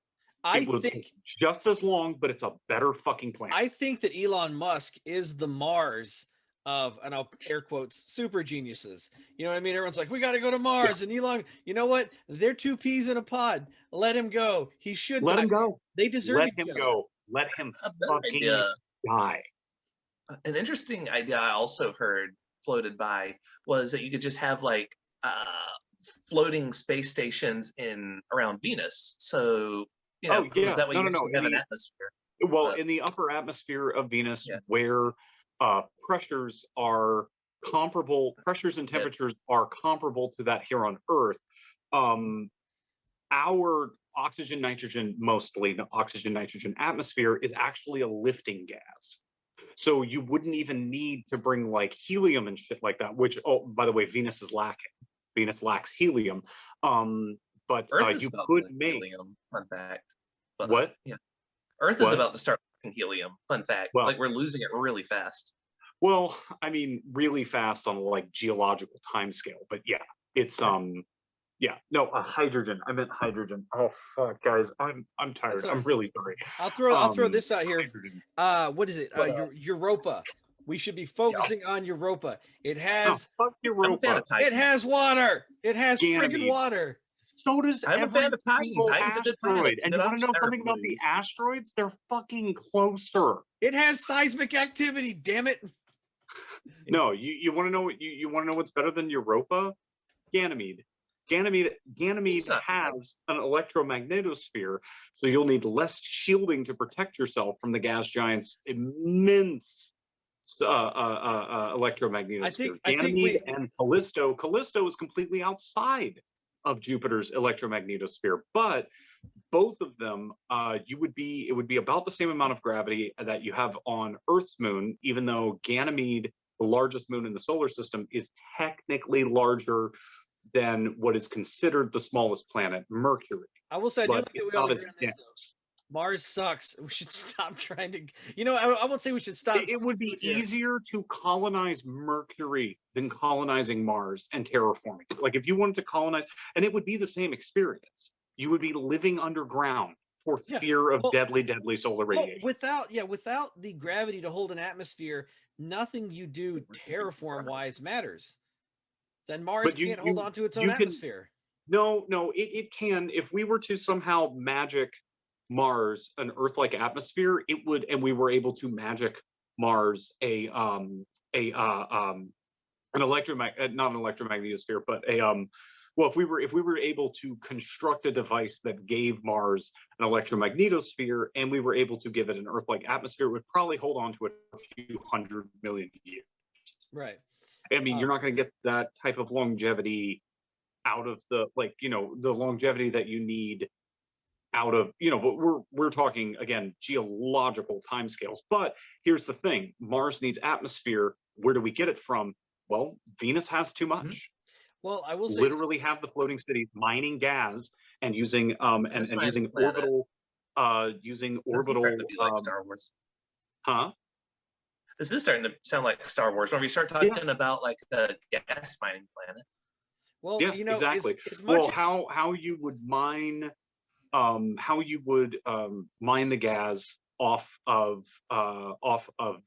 It will take just as long, but it's a better fucking planet. I think that Elon Musk is the Mars of, and I'll air quotes, super geniuses. You know what I mean? Everyone's like, we got to go to Mars. And Elon, you know what? They're two peas in a pod. Let him go. He should let him go. They deserve let him go. Let him fucking die. An interesting idea I also heard floated by was that you could just have like floating space stations around Venus. So, you know, that way you actually have an atmosphere. Well, in the upper atmosphere of Venus, where pressures and temperatures are comparable to that here on Earth, our oxygen, nitrogen, mostly the oxygen, nitrogen atmosphere is actually a lifting gas. So you wouldn't even need to bring like helium and shit like that, which, oh, by the way, Venus is lacking. Venus lacks helium. But Earth you could make helium. Fun fact. But, what? Earth is about to start making helium. Fun fact. Well, like we're losing it really fast. Well, I mean, really fast on like geological timescale. But yeah, it's hydrogen. I meant hydrogen. Oh fuck, guys, I'm tired. I'm really sorry. I'll throw this out here. What is it? Europa. We should be focusing on Europa. It has fuck I'm a fan Europa. of Titan. it has water. It has freaking Ganymede. water. So does I'm a every fan of Titan. single Titan's a good planet. asteroid. It's a And good you want to know option. something about the asteroids? They're fucking closer. It has seismic activity, damn it. No, you want to know what you want to know what's better than Europa? Ganymede. Ganymede It's not has an electromagnetosphere, so you'll need less shielding to protect yourself from the gas giant's immense electromagnetosphere. Ganymede and Callisto. Callisto is completely outside of Jupiter's electromagnetosphere, but both of them, it would be about the same amount of gravity that you have on Earth's moon, even though Ganymede, the largest moon in the solar system, is technically larger than what is considered the smallest planet, Mercury. I will say, I do But like that it's we all not agree as on this, dense. though. Mars sucks. We should stop trying to, I won't say we should stop. It would be easier to colonize Mercury than colonizing Mars and terraforming. Like if you wanted to colonize, and it would be the same experience. You would be living underground for fear of deadly solar radiation. Without the gravity to hold an atmosphere, nothing you do terraform wise matters. Then Mars can't hold on to its own atmosphere. No, it can. If we were to somehow magic Mars an Earth-like atmosphere, it would, and we were able to magic Mars an not an electromagnetosphere, but well, if we were able to construct a device that gave Mars an electromagnetosphere and we were able to give it an Earth-like atmosphere, it would probably hold on to it for a few 100 million years. Right. I mean, you're not going to get that type of longevity out of the the longevity that you need out of but we're talking again geological timescales. But here's the thing: Mars needs atmosphere. Where do we get it from? Well, Venus has too much. Mm-hmm. Well, I will say literally have the floating cities mining gas and using using orbital starting to be like Star Wars. Huh? This is starting to sound like Star Wars when we start talking about like the gas mining planet. Well, exactly. How you would mine mine the gas off of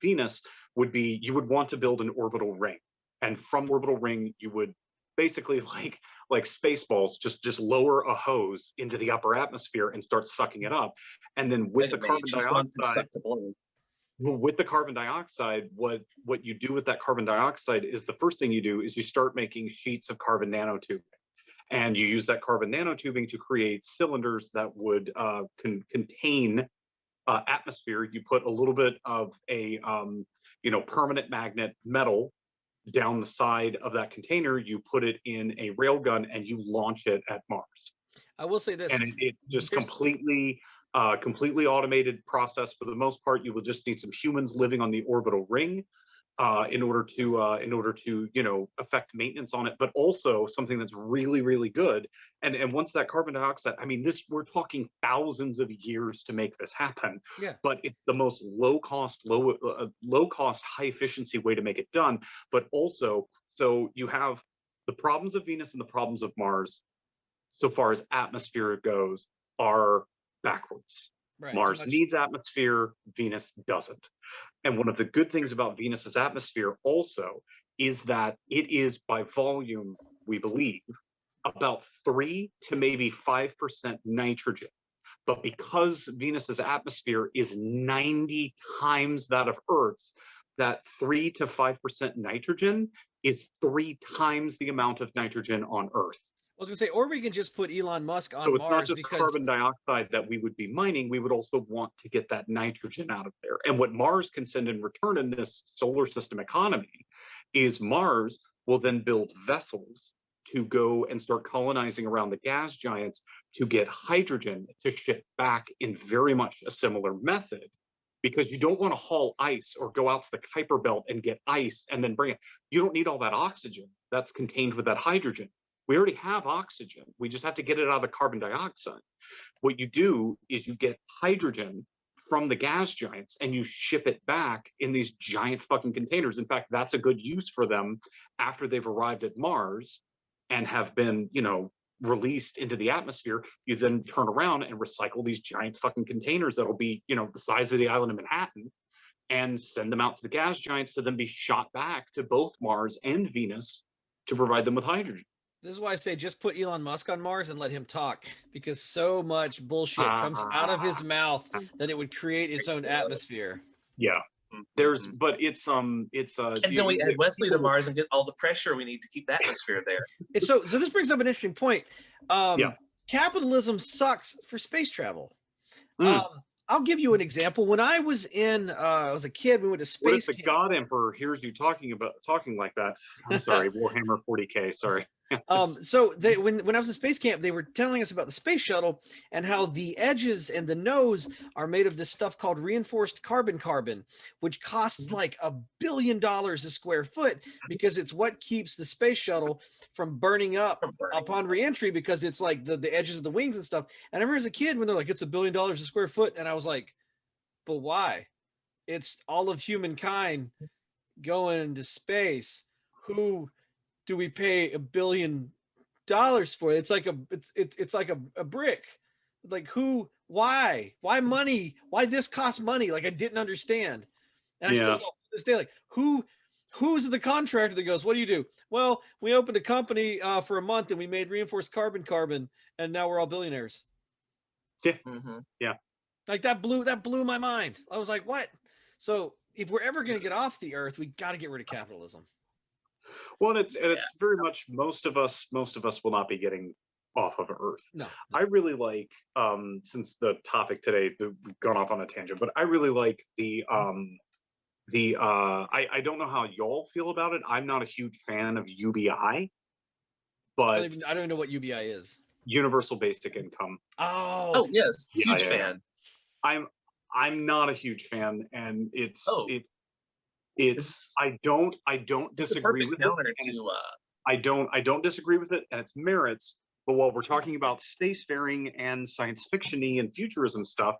Venus would be, you would want to build an orbital ring, and from the orbital ring you would basically like Spaceballs just lower a hose into the upper atmosphere and start sucking it up, and then with the carbon dioxide, what you do with that carbon dioxide is the first thing you do is you start making sheets of carbon nanotubing, and you use that carbon nanotubing to create cylinders that would contain atmosphere. You put a little bit of a permanent magnet metal down the side of that container, you put it in a railgun, and you launch it at Mars. I will say this, and it just completely automated process. For the most part, you will just need some humans living on the orbital ring in order to affect maintenance on it. But also something that's really, really good. And once that carbon dioxide, I mean, we're talking thousands of years to make this happen. Yeah. But it's the most low cost, high efficiency way to make it done. But also, so you have the problems of Venus and the problems of Mars, so far as atmosphere goes, are backwards. Right. Mars needs atmosphere, Venus doesn't. And one of the good things about Venus's atmosphere also is that it is, by volume, we believe, about 3 to maybe 5% nitrogen. But because Venus's atmosphere is 90 times that of Earth's, that 3 to 5% nitrogen is 3 times the amount of nitrogen on Earth. I was going to say, or we can just put Elon Musk on Mars. So it's Mars, not just carbon dioxide that we would be mining. We would also want to get that nitrogen out of there. And what Mars can send in return in this solar system economy is Mars will then build vessels to go and start colonizing around the gas giants to get hydrogen to ship back in very much a similar method. Because you don't want to haul ice or go out to the Kuiper Belt and get ice and then bring it. You don't need all that oxygen that's contained with that hydrogen. We already have oxygen. We just have to get it out of the carbon dioxide. What you do is you get hydrogen from the gas giants and you ship it back in these giant fucking containers. In fact, that's a good use for them after they've arrived at Mars and have been, released into the atmosphere. You then turn around and recycle these giant fucking containers that'll be, the size of the island of Manhattan, and send them out to the gas giants to then be shot back to both Mars and Venus to provide them with hydrogen. This is why I say just put Elon Musk on Mars and let him talk, because so much bullshit comes out of his mouth that it would create its own atmosphere. Yeah. There's, but it's and then we add Wesley to Mars and get all the pressure we need to keep the atmosphere there. So this brings up an interesting point. Capitalism sucks for space travel. I'll give you an example. When I was a kid, we went to space. What if the God Emperor hears you talking like that? I'm sorry, Warhammer 40K. Sorry. So when I was in space camp, they were telling us about the space shuttle and how the edges and the nose are made of this stuff called reinforced carbon, which costs like $1 billion a square foot, because it's what keeps the space shuttle from burning up upon reentry, because it's like the edges of the wings and stuff. And I remember as a kid when they're like, it's $1 billion a square foot, and I was like, but why? It's all of humankind going into space. Who do we pay $1 billion for? It's like it's like a brick. Like why money? Why this costs money? Like I didn't understand. And I still don't to this day, like who's the contractor that goes, what do you do? Well, we opened a company for a month and we made reinforced carbon and now we're all billionaires. Yeah. Yeah. Like that blew my mind. I was like, what? So if we're ever going to get off the earth, we got to get rid of capitalism. Well, it's very much most of us will not be getting off of Earth. No. I really like since the topic today, we've gone off on a tangent, but I really like I don't know how y'all feel about it. I'm not a huge fan of UBI, but I don't even know what UBI is. Universal Basic Income. Oh yes, huge fan. I'm not a huge fan, and I don't disagree with it. I don't disagree with it and its merits. But while we're talking about spacefaring and science fiction-y and futurism stuff,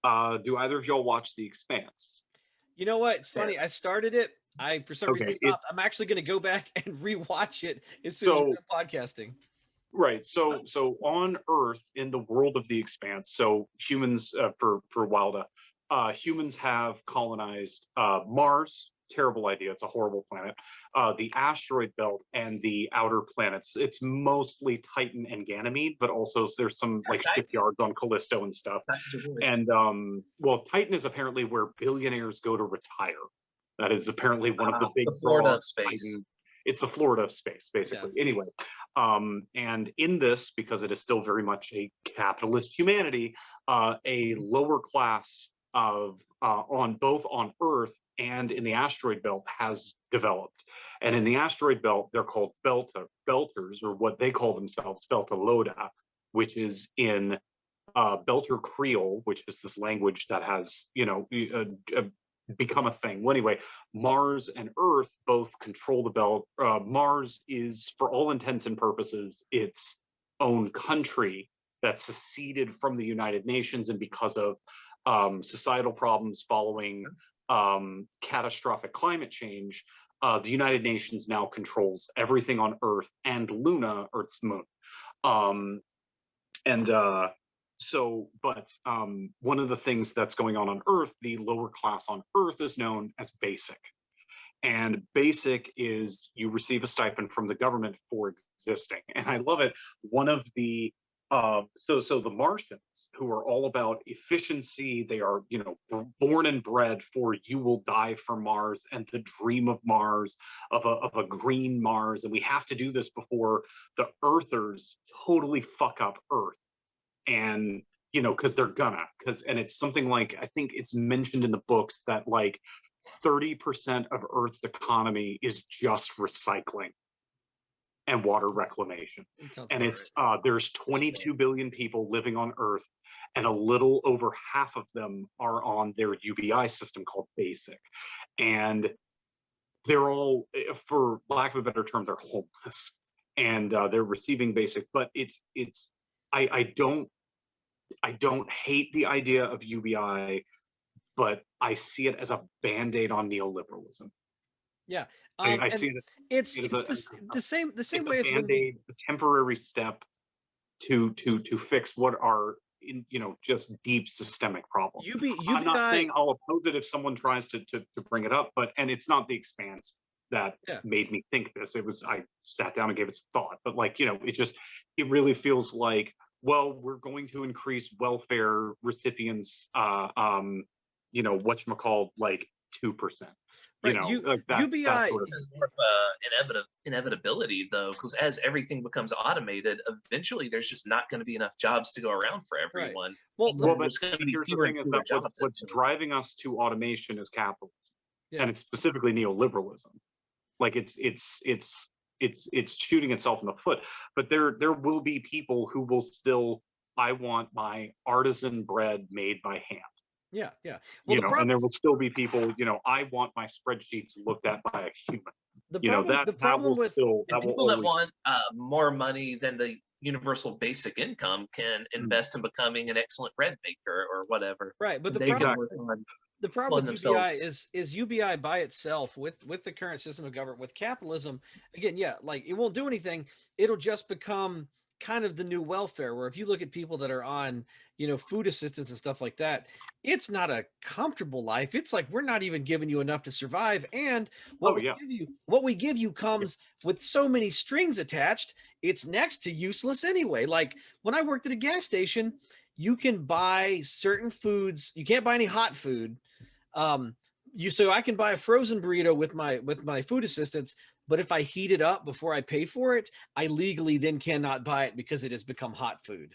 do either of y'all watch The Expanse? You know what? It's funny. I started it. I for some reason stopped. I'm actually going to go back and rewatch it as soon as we're podcasting. Right. So on Earth, in the world of The Expanse, so humans for Wilda, humans have colonized Mars. Terrible idea. It's a horrible planet. The asteroid belt and the outer planets. It's mostly Titan and Ganymede, but also there's some like shipyards on Callisto and stuff. And well, Titan is apparently where billionaires go to retire. That is apparently one of the big Florida of space. Titan. It's the Florida of space, basically. Yeah. Anyway, and in this, because it is still very much a capitalist humanity, a lower class of on Earth and in the asteroid belt has developed. And in the asteroid belt, they're called belters, or what they call themselves, Beltaloda, which is in Belter Creole, which is this language that has, become a thing. Well, anyway, Mars and Earth both control the belt. Mars is, for all intents and purposes, its own country that seceded from the United Nations, and because of societal problems following catastrophic climate change, the United Nations now controls everything on Earth and Luna, Earth's moon. One of the things that's going on Earth, the lower class on Earth is known as basic. And basic is you receive a stipend from the government for existing. And I love it. One of the so the Martians, who are all about efficiency, they are, born and bred for you will die for Mars and the dream of Mars, of a green Mars, and we have to do this before the Earthers totally fuck up Earth. And because they're and it's something like, I think it's mentioned in the books that like 30% of Earth's economy is just recycling and water reclamation. And it's there's 22 billion people living on Earth, and a little over half of them are on their UBI system called basic. And they're all, for lack of a better term, they're homeless, and they're receiving basic. But I don't hate the idea of UBI, but I see it as a band-aid on neoliberalism. Yeah, I see it. It's the same way as a temporary step to fix what are just deep systemic problems. UBI, I'm not saying I'll oppose it if someone tries to bring it up, and it's not the Expanse that made me think this. It was, I sat down and gave it some thought, but it really feels like, well, we're going to increase welfare recipients, whatchamacallit, like 2%. Right. UBI is more of inevitability, though, because as everything becomes automated, eventually there's just not going to be enough jobs to go around for everyone. Right. Well, but here's the thing: is that what's driving us to automation is capitalism, and it's specifically neoliberalism. Like it's shooting itself in the foot. But there will be people who will still, I want my artisan bread made by hand. Yeah. Well, and there will still be people, I want my spreadsheets looked at by a human. The problem with people that want more money than the universal basic income can invest in becoming an excellent bread maker or whatever. Right, but the problem with UBI is UBI by itself with the current system of government, with capitalism, again, like it won't do anything. It'll just become kind of the new welfare, where if you look at people that are on, food assistance and stuff like that, it's not a comfortable life. It's like, we're not even giving you enough to survive. And what we give you comes with so many strings attached. It's next to useless anyway. Like when I worked at a gas station, you can buy certain foods. You can't buy any hot food. So I can buy a frozen burrito with my food assistance, but if I heat it up before I pay for it, I legally then cannot buy it because it has become hot food.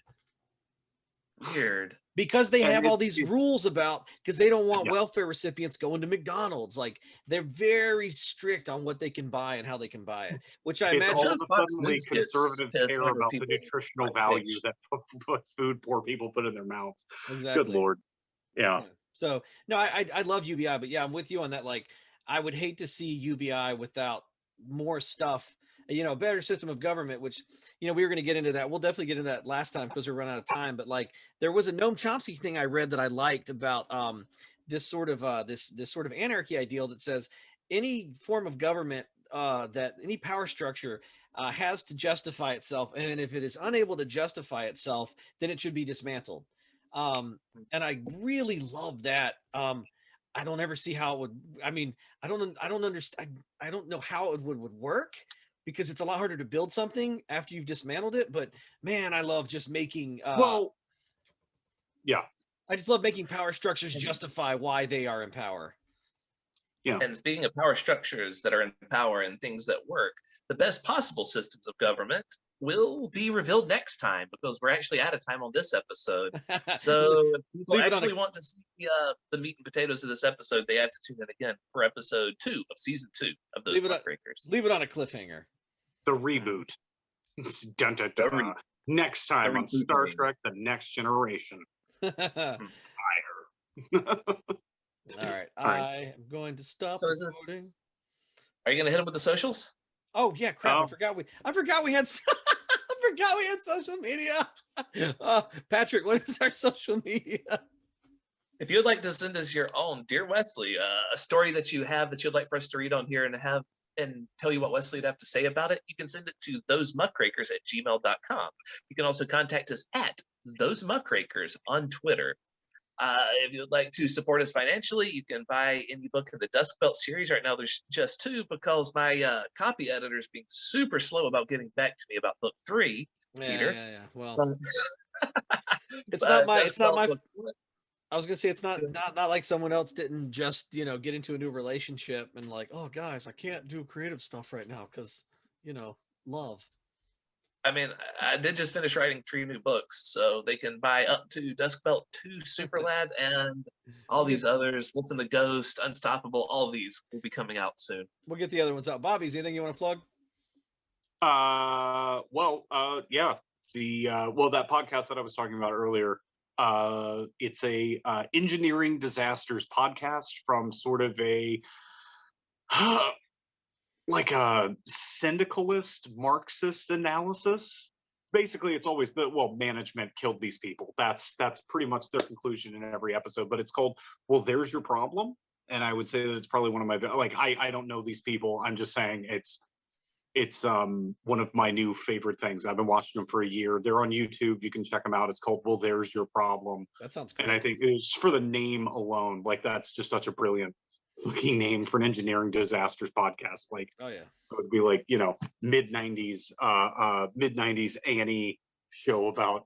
Weird. Because they have all these rules because they don't want welfare recipients going to McDonald's. Like they're very strict on what they can buy and how they can buy it, which I imagine all of a sudden conservatives care about the nutritional value that food poor people put in their mouths. Exactly. Good Lord. Yeah. So no, I love UBI, but I'm with you on that. Like I would hate to see UBI without more stuff, a better system of government, which, we were going to get into that. We'll definitely get into that last time because we're running out of time. But like there was a Noam Chomsky thing I read that I liked about this sort of anarchy ideal that says any form of government, that any power structure has to justify itself. And if it is unable to justify itself, then it should be dismantled. And I really love that. I don't ever see how it would. I mean, I don't understand. I don't know how it would work, because it's a lot harder to build something after you've dismantled it. But man, I love just making. I just love making power structures justify why they are in power. Yeah. And speaking of power structures that are in power and things that work, the best possible systems of government will be revealed next time, because we're actually out of time on this episode. So if people actually want to see the meat and potatoes of this episode, they have to tune in again for episode 2 of season 2 of those Muckrakers. Leave it on a cliffhanger. The reboot. Dun, dun, dun. Next time on Star Trek: The Next Generation. Fire. All right. I am going to stop recording. Are you going to hit them with the socials? Oh yeah, crap! I forgot we had. I forgot we had social media. Patrick, what is our social media? If you'd like to send us your own, dear Wesley, a story that you have that you'd like for us to read on here and tell you what Wesley would have to say about it, you can send it to thosemuckrakers@gmail.com. You can also contact us at thosemuckrakers on Twitter. If you'd like to support us financially, you can buy any book in the Dust Belt series. Right now, there's just 2 because my copy editor is being super slow about getting back to me about book 3. Peter. Yeah. Well, it's not my. I was gonna say it's not like someone else didn't just get into a new relationship and like, oh guys, I can't do creative stuff right now because love. I mean, I did just finish writing 3 new books, so they can buy up to Dusk Belt 2 Super Lad and all these others, Wolf and the Ghost, Unstoppable, all these will be coming out soon. We'll get the other ones out. Bobby's, anything you want to plug? Yeah. That podcast that I was talking about earlier, it's a engineering disasters podcast from sort of a like a syndicalist Marxist analysis. Basically, it's always management killed these people. That's pretty much their conclusion in every episode. But it's called, well, there's your problem. And I would say that it's probably one of my, I don't know these people. I'm just saying It's one of my new favorite things. I've been watching them for a year. They're on YouTube. You can check them out. It's called Well, There's Your Problem. That sounds And cool. I think it's for the name alone, like that's just such a brilliant fucking name for an engineering disasters podcast. Like Oh yeah. it would be like, you know, mid 90s A&E show about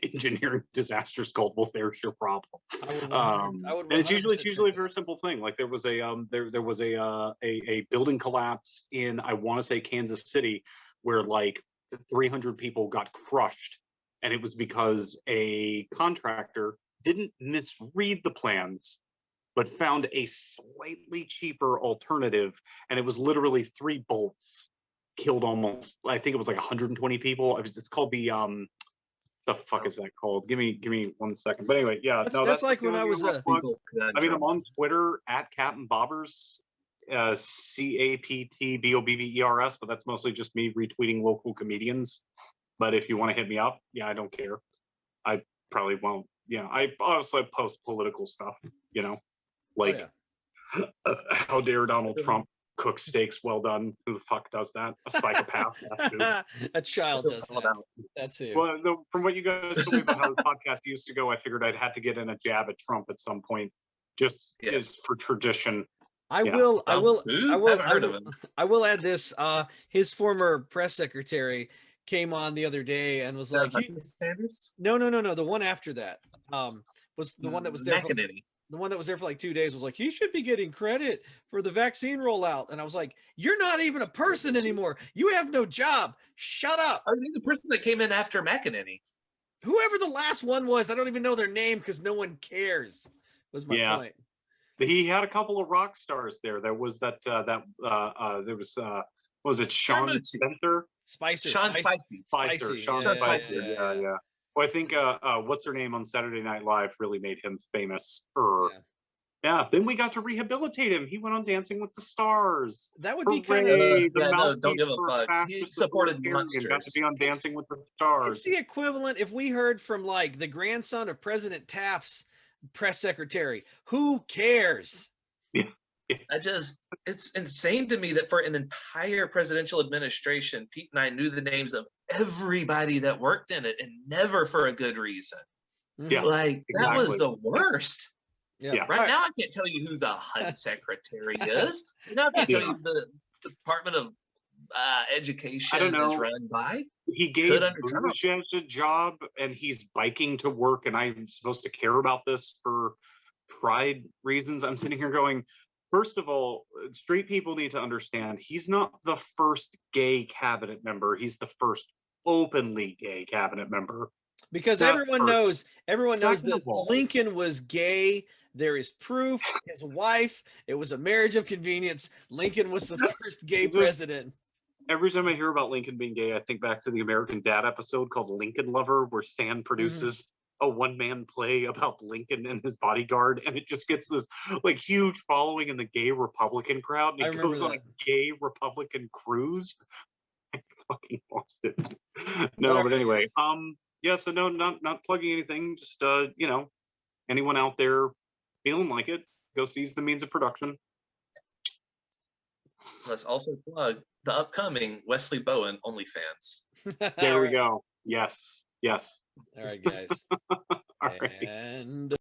engineering disasters called Well, There's Your Problem. I would And it's 100% usually a check very that. simple thing. Like there was a building collapse in, I want to say, Kansas City, where like 300 people got crushed, and it was because a contractor didn't misread the plans but found a slightly cheaper alternative, and it was literally 3 bolts killed almost, I think it was like 120 people. It's called the fuck is that called? Give me 1 second. But anyway, yeah, That's like when I was I mean, I'm on Twitter at Captain Bobbers, CaptBobbers, but that's mostly just me retweeting local comedians. But if you want to hit me up, yeah, I don't care. I probably won't. Yeah, I honestly post political stuff. You know, like how dare Donald Trump cook steaks well done? Who the fuck does that? A psychopath. A child does that. That's it. Well, from what you guys told me about how the podcast used to go, I figured I'd have to get in a jab at Trump at some point, just is for tradition. I will add this. His former press secretary came on the other day and was like, no, the one after that was the one that was there. The one that was there for like 2 days was like, he should be getting credit for the vaccine rollout. And I was like, you're not even a person anymore. You have no job. Shut up. Are you the person that came in after McEnany? Whoever the last one was, I don't even know their name because no one cares, was my point. He had a couple of rock stars there. There was there was what was it, Sean Spencer? Spicer. Sean Spicer. Yeah. Well, I think what's her name on Saturday Night Live really made him famous. Yeah. Then we got to rehabilitate him. He went on Dancing with the Stars. That would be kind of don't give a fuck. He supported monsters. Got to be on Dancing with the Stars. It's the equivalent if we heard from like the grandson of President Taft's press secretary. Who cares? Yeah. It's insane to me that for an entire presidential administration, Pete and I knew the names of everybody that worked in it, and never for a good reason. Yeah, like that was the worst. Yeah. Right now, I can't tell you who the HUD secretary is. Now I can't tell you the Department of Education is run by. He gave Buttigieg a job, and he's biking to work, and I'm supposed to care about this for pride reasons. I'm sitting here going, first of all, straight people need to understand he's not the first gay cabinet member. He's the first openly gay cabinet member. Because everyone knows that Lincoln was gay. There is proof. His wife, it was a marriage of convenience. Lincoln was the first gay president. Every time I hear about Lincoln being gay, I think back to the American Dad episode called Lincoln Lover, where Stan produces a one-man play about Lincoln and his bodyguard, and it just gets this like huge following in the gay Republican crowd, and it goes on a gay Republican cruise. I fucking lost it. No, but anyway, so no, not plugging anything, just you know, anyone out there feeling like it, go seize the means of production. Let's also plug the upcoming Wesley Bowen OnlyFans. There we go. Yes. All right, guys. All right. And